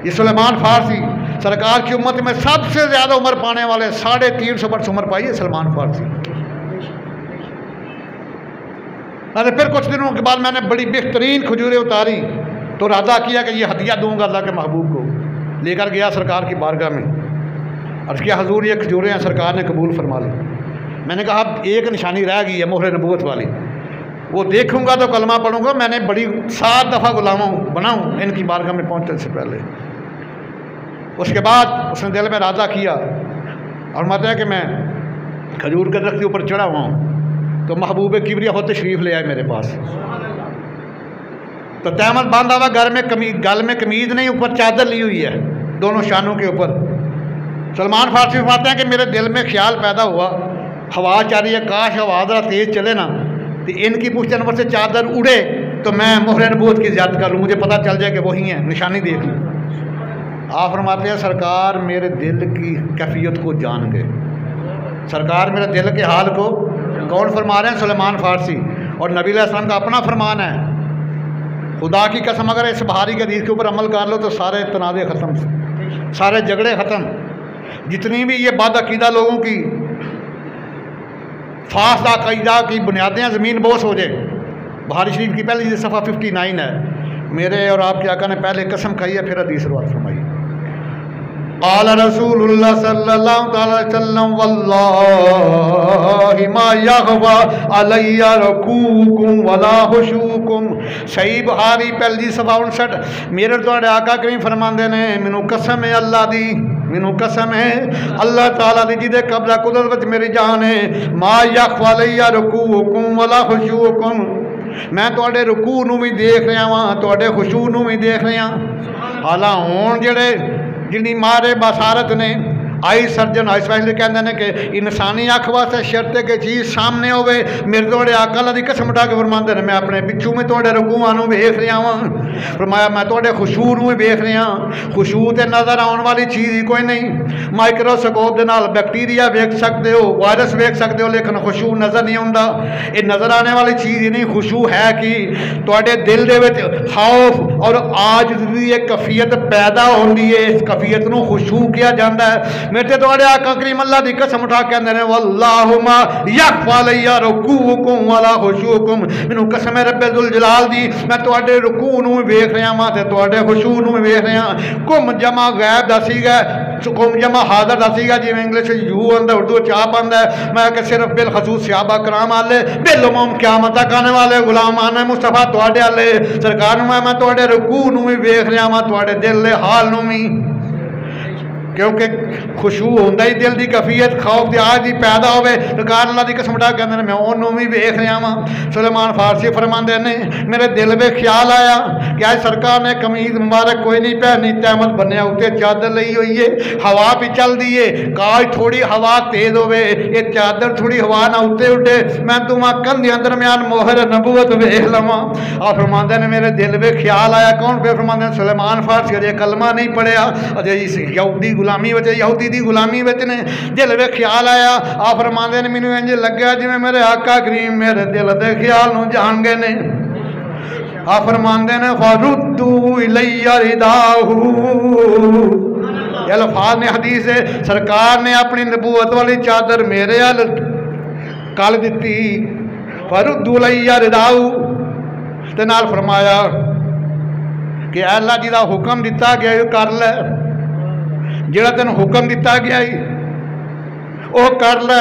یہ سلمان فارسی سرکار کی امت میں سب سے زیادہ عمر پانے والے، 350 برس عمر پائی ہے سلمان فارسی۔ پھر کچھ دنوں کے بعد میں نے بڑی بہترین کھجوریں اتاری تو ارادہ کیا کہ یہ ہدیہ دوں گا اللہ کے محبوب کو، لے کر گیا سرکار کی بارگاہ میں، عرض کیا حضور یہ کھجوریں ہیں، سرکار نے قبول فرما لی۔ میں نے کہا اب ایک نشانی رہ گئی ہے مہر نبوت والی، وہ دیکھوں گا تو کلمہ پڑھوں گا۔ میں نے بڑی 7 دفعہ غلاموں بناؤں ان کی بارگاہ میں پہنچنے سے پہلے۔ اس کے بعد اس نے دل میں ارادہ کیا اور ماتا ہے کہ میں کھجور کے درخت کے اوپر چڑھا ہوا ہوں، تو محبوب کبریا خود تشریف لے آئے میرے پاس، تو تہمت باندھا ہوا گل میں قمیض نہیں، اوپر چادر لی ہوئی ہے دونوں شانوں کے اوپر۔ سلمان فارسی فرماتے ہیں کہ میرے دل میں خیال پیدا ہوا، ہوا چل رہی ہے، کاش ہوا ذرا تیز چلے نا تو ان کی پشت انور سے چادر اڑے تو میں مہر نبوت کی زیادت کر لوں، مجھے پتہ چل جائے کہ وہی ہیں، نشانی دیکھ لوں۔ آپ فرماتے ہیں سرکار میرے دل کی کیفیت کو جان گئے، سرکار میرے دل کے حال کو کون فرما رہے ہیں؟ سلمان فارسی۔ اور نبی علیہ السلام کا اپنا فرمان ہے، خدا کی قسم اگر اس بہاری کے حدیث کے اوپر عمل کر لو تو سارے تنازع ختم، سارے جھگڑے ختم، جتنی بھی یہ بد عقیدہ لوگوں کی فاسد عقیدہ کی بنیادیں زمین بوس ہو جائے۔ بخاری شریف کی پہلی صفحہ 59 ہے، میرے اور آپ کے آقا نے پہلے قسم کھائی ہے پھر حدیث روایت فرمائی۔ قال رسول اللہ صلی اللہ علیہ وسلم واللہ ما یغوا علی رکوعکم ولا خشوعکم۔ صحیح بخاری پہلی صفحہ 59، میرے تواڈے آقا کریم فرماندے نے مینوں قسم ہے اللہ دی، مینوں قسم ہے اللہ تعالیٰ دی جدے قبضہ قدرت وچ میری جان ہے، ما یغوا علی رکوعکم ولا خشوعکم، میں تواڈے رکوع نوں بھی دیکھ رہا ہاں، تواڈے خشوع نوں بھی دیکھ رہا ہاں۔ حالاں ہون جڑے جنی مارے بصارت نے آئی سرجن آئی اسپیشلی کہندے نے کہ انسانی اکھ واسطے شرط ہے کہ چیز سامنے ہوئے، میرے توڑے آقا اللہ دی قسم اٹھا کے فرماندے نے میں اپنے پچھوں میں توڑے رکوعاں نوں ویکھ رہا ہاں، فرمایا میں توڑے خشوع نوں ویکھ رہا ہاں۔ خشوع تے نظر آن والی چیز ہی کوئی نہیں، مائکروسکوپ دے نال بیکٹیریا ویکھ سکتے ہو، وائرس ویکھ سکتے ہو، لیکن خشوع نظر نہیں آوندا۔ یہ نظر آنے والی چیز ہی نہیں، خشوع ہے کہ توڑے دل دے وچ خوف اور عاجز دی ایک کیفیت پیدا ہوندی ہے، اس کیفیت نوں خشوع کیا جاندا ہے۔ میرے توڑے آقا کریم اللہ دی قسم اٹھا کے اندر واللہ ما یخفی علی رکوعکم ولا خشوعکم، مینوں قسم ہے رب ذوالجلال دی میں توڑے رکوع نوں ویکھ رہا ہاں تے توڑے خشوع نوں ویکھ رہا ہاں۔ کم جمع غیب دا سیگا، کم جمع حاضر دا سیگا، جی انگلش یو آندا اردو چاپ آندا ہے، میں کہ صرف بالخصوص صحابہ کرام والے بالعموم قیامت تک آنے والے غلامان مصطفیٰ توڑے والے سرکار نوں میں توڑے رکوع نوں ویکھ رہا ہاں، توڑے دل دے حال نوں وی، کیونکہ خشوع ہوندا ہی دل دی کیفیت خوف دی آج دی پیدا ہوئے، سرکار اللہ دی قسم اٹھا کے اندر میں انہوں بھی ویکھ رہا ہاں۔ سلیمان فارسی فرماندے نے میرے دل میں خیال آیا کہ آج سرکار نے قمیض مبارک کوئی نہیں پہنی، تہمت بنیا اوتے چادر لئی ہوئی ہے، ہوا بھی چل دی ہے، کاش تھوڑی ہوا تیز ہوئے یہ چادر تھوڑی ہوا نہ اوتے اٹھے میں تمہاں کندھ دے درمیان مہر نبوت ویکھ لواں۔ آپ فرماندے نے میرے دل میں خیال آیا، کون پہ فرماندے نے سلیمان فارسی اجے کلمہ نہیں پڑھیا، اجے یہودی غلامی وچ یہودی دی غلامی وچ نے، دل وچ خیال آیا۔ آپ فرماندے نے مینوں انج لگیا جویں میرے آقا کریم میرے دل دے خیال نوں جان گئے نے۔ آپ فرماندے نے فردوا الی رداہ، یہ الفاظ نے حدیث ہے، سرکار نے اپنی نبوت والی چادر میرے ال کل دتی، فردوا الی رداہ، تے نال فرمایا کہ اے اللہ جی دا حکم دتا گیا کر لے، جڑا تین حکم دیتا گیا وہ کر لے،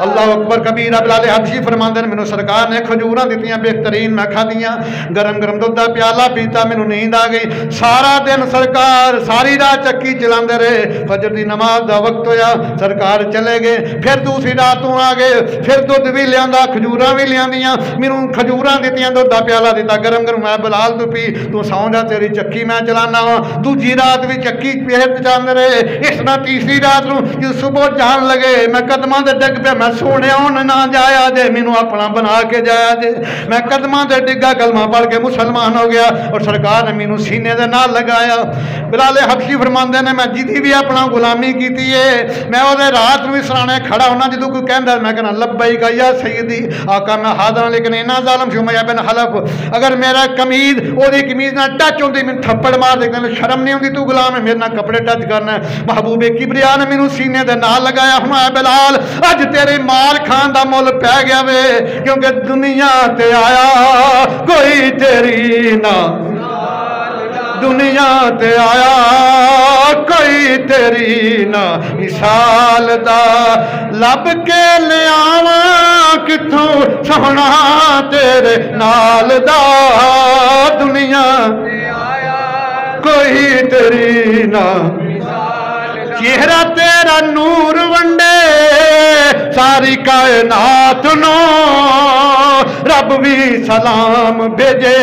اللہ اکبر کبیرہ بلال حبشی فرماندے نے مینوں سرکار نے کھجوراں دتیاں بہترین میں کھادیاں گرم گرم دودھ دا پیالہ پیتا مینوں نیند آ گئی سارا دن سرکار ساری رات چکی چلاندے رہے فجر دی نماز دا وقت ہویا سرکار چلے گئے پھر دوسری رات تو آ گئے پھر دودھ بھی لیاندا کھجوراں بھی لیاندیاں مینوں کھجوراں دتیاں دودھ دا پیالہ دیتا گرم گرم میں بلال تو پی تو سو جا تیری چکی میں چلانا وا دوجی رات بھی چکی پھر چلاندے رہے اس طرح تیسری رات نو جدوں صبح جان لگے میں قدماں تے ڈگ پیا میں سونے نہ جایا جے مینوں اپنا بنا کے جایا جے میں قدماں تے ڈگا کلمہ پڑھ کے مسلمان ہو گیا اور سرکار نے مینوں سینے دے نال لگایا بلال حبشی فرماندے نے میں جدی بھی اپنا غلامی کیتی ہے میں او دے رات نو بھی سرانے کھڑا ہونا جدوں کوئی کہندا میں کہنا لبیک یا سیدی آقا میں حاضر ہوں لیکن اینا ظالم شو میں بن حلف اگر میرا قمیض او دی قمیض نال ٹچ ہوندی میں تھپڑ مار دیندے میں شرم نہیں ہوندی تو غلام ہے میرے نال کپڑے ٹچ کرنا ہے محبوب کبریا نے مینوں سینے دے نال لگایا ہوں بلال اج تیرے مال کھان دا مول پہ گیا وے کیونکہ دنیا تے آیا کوئی تیری نہ دنیا تے آیا کوئی تیری نہ مثال دا لب کے لے آواں کتھوں سونا تیرے نال دا دنیا تے آیا کوئی تیری نہ چہرہ تیرا نور ونڈے ساری کائنات نو رب بھی سلام بھیجے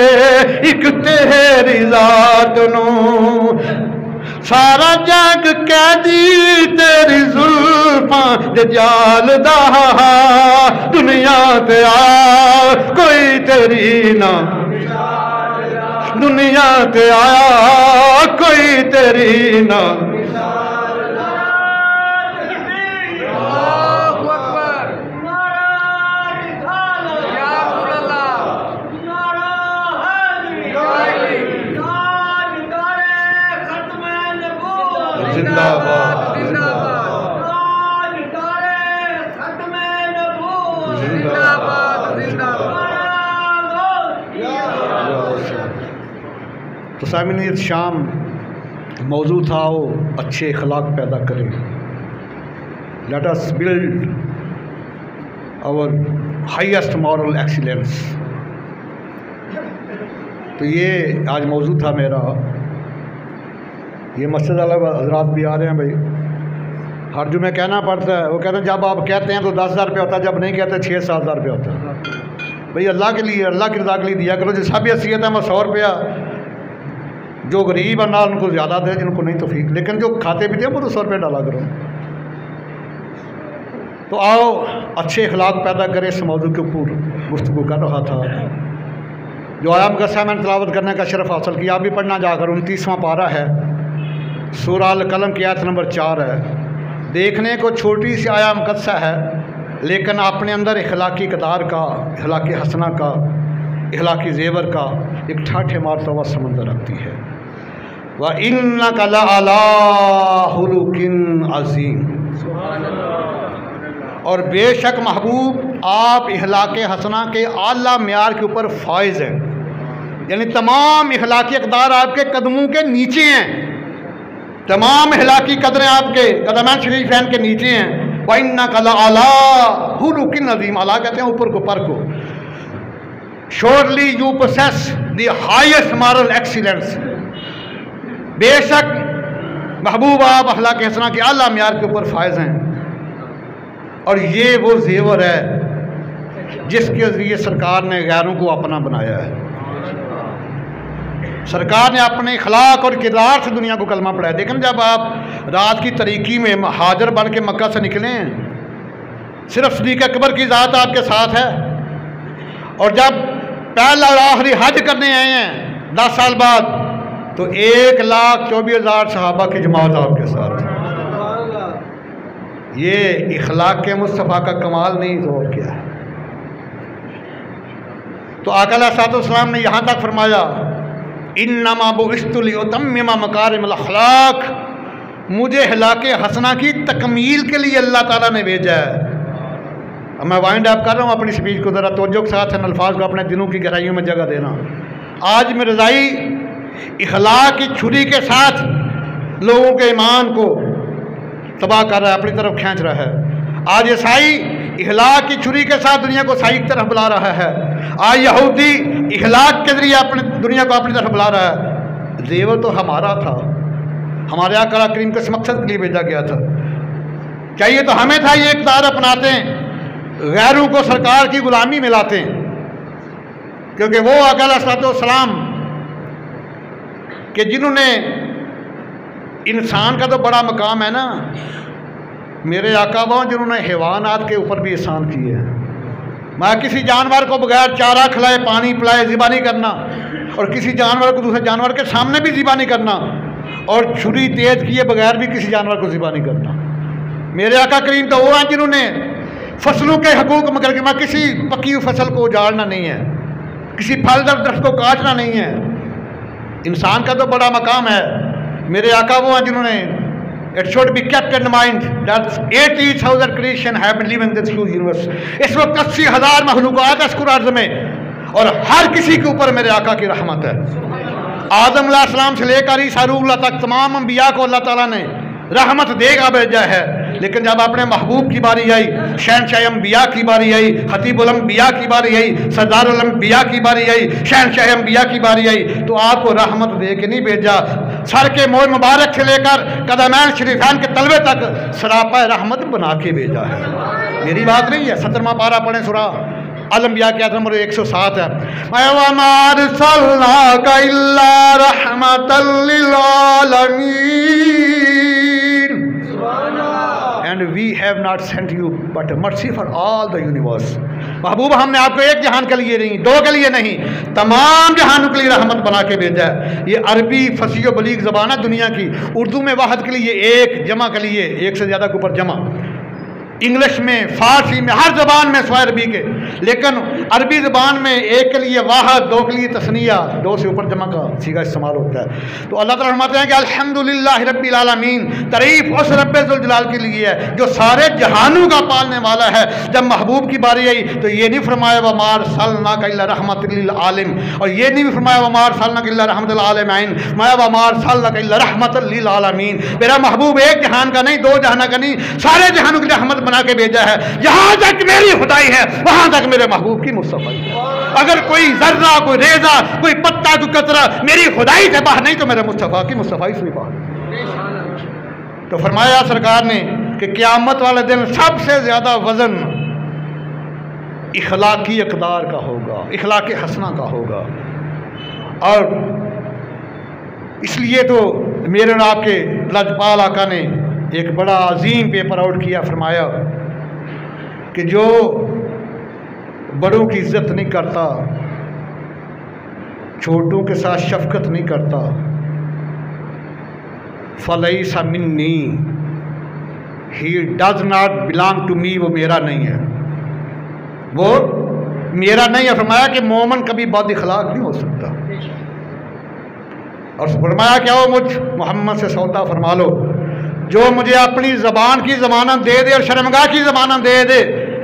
ایک تیری ذات نو سارا جگ قیدی تیری زلفاں دے جال دا دنیا تے آ کوئی تیری نہ دنیا تے آیا کوئی تیری نہ زندہ باد زندہ باد زندہ تو سامعین یہ شام موضوع تھا وہ اچھے اخلاق پیدا کریں late us build our highest moral excellence تو یہ آج موضوع تھا میرا یہ مسجد والے حضرات بھی آ رہے ہیں بھائی ہر جمعے کہنا پڑتا ہے وہ کہتے ہیں جب آپ کہتے ہیں تو 10,000 روپیہ ہوتا ہے جب نہیں کہتے 6-7 ہزار روپیہ ہوتا ہے بھائی اللہ کے لیے اللہ کی رضا کے لیے دیا کرو جو سب حیثیت ہے وہ 100 روپیہ جو غریب ہیں نہ ان کو زیادہ دے جن کو نہیں توفیق لیکن جو کھاتے پیتے ہیں وہ تو 100 روپیہ ڈالا کرو تو آؤ اچھے اخلاق پیدا کریں اس موضوع کے اوپر گفتگو کر رہا تھا جو آیا مقصہ میں نے تلاوت کرنے کا شرف حاصل کیا آپ بھی پڑھنا جا کر 29واں پارہ ہے سورہ القلم کی آیت نمبر 4 ہے دیکھنے کو چھوٹی سی آیا مقدسہ ہے لیکن اپنے اندر اخلاقی اقدار کا اخلاقی حسنہ کا اخلاقی زیور کا ایک ٹھاٹھے مارتا ہوا سمندر رکھتی ہے وَإِنَّكَ لَعَلَىٰ خُلُقٍ عَظِيمٍ اور بے شک محبوب آپ اخلاق حسنہ کے اعلیٰ معیار کے اوپر فائز ہیں یعنی تمام اخلاقی اقدار آپ کے قدموں کے نیچے ہیں تمام اخلاقی قدریں آپ کے قدمین شریفین کے نیچے ہیں وَإِنَّكَ لَعَلَىٰ خُلُقٍ عَظِيمٍ اللہ کہتے ہیں اوپر کو پر کو surely you possess the highest moral excellence بے شک محبوب آپ اخلاق حسنہ کے اعلیٰ معیار کے اوپر فائز ہیں اور یہ وہ زیور ہے جس کے ذریعے سرکار نے غیروں کو اپنا بنایا ہے سرکار نے اپنے اخلاق اور کردار سے دنیا کو کلمہ پڑھایا دیکھیں جب آپ رات کی تاریکی میں مہاجر بن کے مکہ سے نکلے ہیں صرف صدیق اکبر کی ذات آپ کے ساتھ ہے اور جب پہلا اور آخری حج کرنے آئے ہیں 10 سال بعد تو 1,24,000 صحابہ کی جماعت آپ کے ساتھ یہ اخلاق کے مصطفیٰ کا کمال نہیں تو اور کیا ہے تو آقا علیہ الصلوۃ والسلام نے یہاں تک فرمایا انما بعثت لاتمم مکارم الاخلاق مجھے اخلاق حسنہ کی تکمیل کے لیے اللہ تعالیٰ نے بھیجا ہے اب میں وائنڈ اپ کر رہا ہوں اپنی سپیچ کو ذرا توجہ کے ساتھ ان الفاظ کو اپنے دلوں کی گہرائیوں میں جگہ دینا آج میں رضائی اخلاق کی چھری کے ساتھ لوگوں کے ایمان کو تباہ کر رہا ہے اپنی طرف کھینچ رہا ہے آج عیسائی اخلاق کی چھری کے ساتھ دنیا کو صحیح کی طرف بلا رہا ہے، آج یہودی اخلاق کے ذریعے اپنے دنیا کو اپنی طرف بلا رہا ہے۔ زیور تو ہمارا تھا، ہمارے آقا کریم کو اس مقصد کے لیے بھیجا گیا تھا، چاہیے تو ہمیں تھا یہ اقدار اپناتے ہیں، غیروں کو سرکار کی غلامی میں لاتے ہیں، کیونکہ وہ آقا علیہ السلام کہ جنہوں نے انسان کا تو بڑا مقام ہے نا، میرے آقا وہ جنہوں نے حیوانات کے اوپر بھی احسان کیے ہیں۔ میں کسی جانور کو بغیر چارہ کھلائے پانی پلائے ذبح نہیں کرنا، اور کسی جانور کو دوسرے جانور کے سامنے بھی ذبح نہیں کرنا، اور چھری تیز کیے بغیر بھی کسی جانور کو ذبح نہیں کرنا۔ میرے آقا کریم تو وہ ہیں جنہوں نے فصلوں کے حقوق مگر کے، میں کسی پکی ہوئی فصل کو اجاڑنا نہیں ہے، کسی پھلدار درخت کو کاٹنا نہیں ہے۔ انسان کا تو بڑا مقام ہے۔ میرے آقا وہ ہیں جنہوں نے It should be kept in mind that 80,000 creation have been living in this huge universe. اس وقت 80,000 مخلوقات ہے اس کرۂ ارض میں، اور ہر کسی کے اوپر میرے آقا کی رحمت ہے۔ آدم علیہ السلام سے لے کر عیسیٰ روح اللہ تک تمام انبیاء کو اللہ تعالیٰ نے رحمت دے گا بھیجا ہے، لیکن جب اپنے محبوب کی باری آئی، شہنشاہ انبیاء کی باری آئی، خطیب الانبیاء کی باری آئی، سردار الانبیاء کی باری آئی، شہنشاہ انبیاء کی باری آئی، تو آپ کو رحمت دے کے نہیں بھیجا، سر کے موئے مبارک سے لے کر قدمین شریفین کے تلوے تک سراپا رحمت بنا کے بھیجا ہے۔ میری بات نہیں ہے، 17واں پارہ پڑھیں سورہ الانبیاء کی آیت نمبر 107 ہے، وَمَا أَرْسَلْنَاكَ إِلَّا رَحْمَةً لِّلْعَالَمِينَ and we have not sent you but a mercy for all the universe۔ محبوب ہم نے آپ کو ایک جہان کے لیے نہیں، دو کے لیے نہیں، تمام جہانوں کے لیے رحمت بنا کے بھیجا ہے۔ یہ عربی فصیح و بلیغ زبان ہے دنیا کی، اردو میں واحد کے لیے ایک، جمع کے لیے ایک سے زیادہ کے اوپر جمع، انگلش میں، فارسی میں، ہر زبان میں سوائے عربی کے، لیکن عربی زبان میں ایک کے لیے واحد، دو کے لیے تثنیہ، دو سے اوپر جمع کا صیغہ استعمال ہوتا ہے۔ تو اللہ تعالیٰ فرماتے ہیں کہ الحمدللہ رب العالمین، تعریف اس رب ذوالجلال کے لیے ہے جو سارے جہانوں کا پالنے والا ہے۔ جب محبوب کی باری آئی تو یہ نہیں فرمایا وَمَا أَرْسَلْنَاكَ إِلَّا رَحْمَةً لِّلْعَالَمِينَ، اور یہ نہیں فرمایا وَمَا أَرْسَلْنَاكَ إِلَّا رَحْمَةً لِّلْعَالَمِينَ، فرمایا وَمَا أَرْسَلْنَاكَ إِلَّا رَحْمَةً لِّلْعَالَمِينَ۔ میرا محبوب ایک جہان کا نہیں، دو جہان کا نہیں، سارے جہانوں کے لیے رحمت بنا کے بھیجا ہے۔ جہاں تک میری خدائی ہے وہاں تک میرے محبوب کی مصطفیٰ ہے۔ اگر کوئی ذرہ، کوئی ریزہ، کوئی پتا، کوئی قطرہ میری خدائی سے باہر نہیں تو میرے مصطفیٰ کی مصطفیٰ سے باہر۔ تو فرمایا سرکار نے کہ قیامت والے دن سب سے زیادہ وزن اخلاقی اقدار کا ہوگا، اخلاق حسنہ کا ہوگا، اور اس لیے تو میرے اور آپ کے لاجپال آقا نے ایک بڑا عظیم پیپر آؤٹ کیا، فرمایا کہ جو بڑوں کی عزت نہیں کرتا، چھوٹوں کے ساتھ شفقت نہیں کرتا، فَلَيْسَ مِنِّي، he does not belong to me، وہ میرا نہیں ہے، وہ میرا نہیں ہے۔ فرمایا کہ مومن کبھی بد اخلاق نہیں ہو سکتا، اور فرمایا کہ آؤ مجھ محمد سے سودا فرما لو، جو مجھے اپنی زبان کی ضمانت دے دے اور شرمگاہ کی ضمانت دے دے،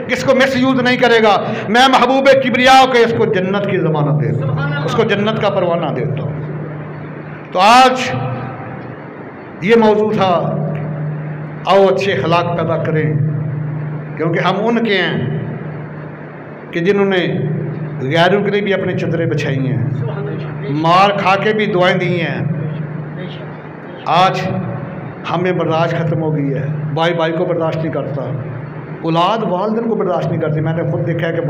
کس کو مس یوز نہیں کرے گا، میں محبوب کبریا کے اس کو جنت کی ضمانت دیتا ہوں، اس کو جنت کا پروانہ دیتا ہوں۔ تو آج یہ موضوع تھا، آؤ اچھے اخلاق پیدا کریں، کیونکہ ہم ان کے ہیں کہ جنہوں نے غیروں کے لیے بھی اپنے چدریں بچھائی ہیں، مار کھا کے بھی دعائیں دی ہیں۔ آج ہمیں برداشت ختم ہو گئی ہے، بھائی بھائی کو برداشت نہیں کرتا، اولاد والدین کو برداشت نہیں کرتی۔ میں نے خود دیکھا ہے کہ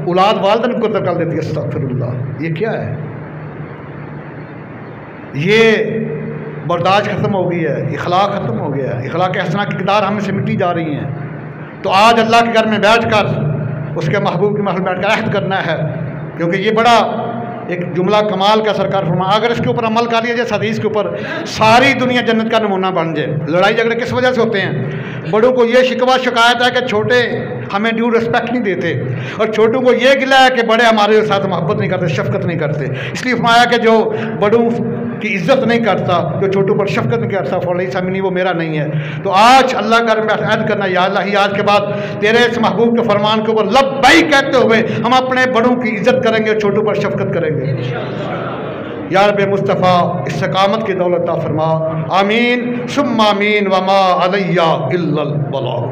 اولاد والدین کو قتل کر دیتی ہے، استغفر اللہ۔ یہ کیا ہے؟ یہ برداشت ختم ہو گئی ہے، اخلاق ختم ہو گیا ہے، اخلاق حسنہ کی اقدار ہمیں سے مٹی جا رہی ہیں۔ تو آج اللہ کے گھر میں بیٹھ کر اس کے محبوب کی محل بیٹھ کر عہد کرنا ہے، کیونکہ یہ بڑا ایک جملہ کمال کا سرکار فرمایا، اگر اس کے اوپر عمل کر لیا جائے، حدیث کے اوپر، ساری دنیا جنت کا نمونہ بن جائے۔ لڑائی جھگڑے کس وجہ سے ہوتے ہیں؟ بڑوں کو یہ شکوہ شکایت ہے کہ چھوٹے ہمیں ڈیو رسپیکٹ نہیں دیتے، اور چھوٹوں کو یہ گلہ ہے کہ بڑے ہمارے ساتھ محبت نہیں کرتے، شفقت نہیں کرتے۔ اس لیے فرمایا کہ جو بڑوں کی عزت نہیں کرتا، جو چھوٹوں پر شفقت نہیں کرتا، فلیس منی، وہ میرا نہیں ہے۔ تو آج اللہ کا عہد کرنا، یا اللہ ہی آج کے بعد تیرے اس محبوب کے فرمان کے اوپر لبیک کہتے ہوئے ہم اپنے بڑوں کی عزت کریں گے اور چھوٹوں پر شفقت کریں گے۔ یا رب مصطفیٰ استقامت کی دولت عطا فرما، آمین ثم آمین، وما علیہ الا البلاغ۔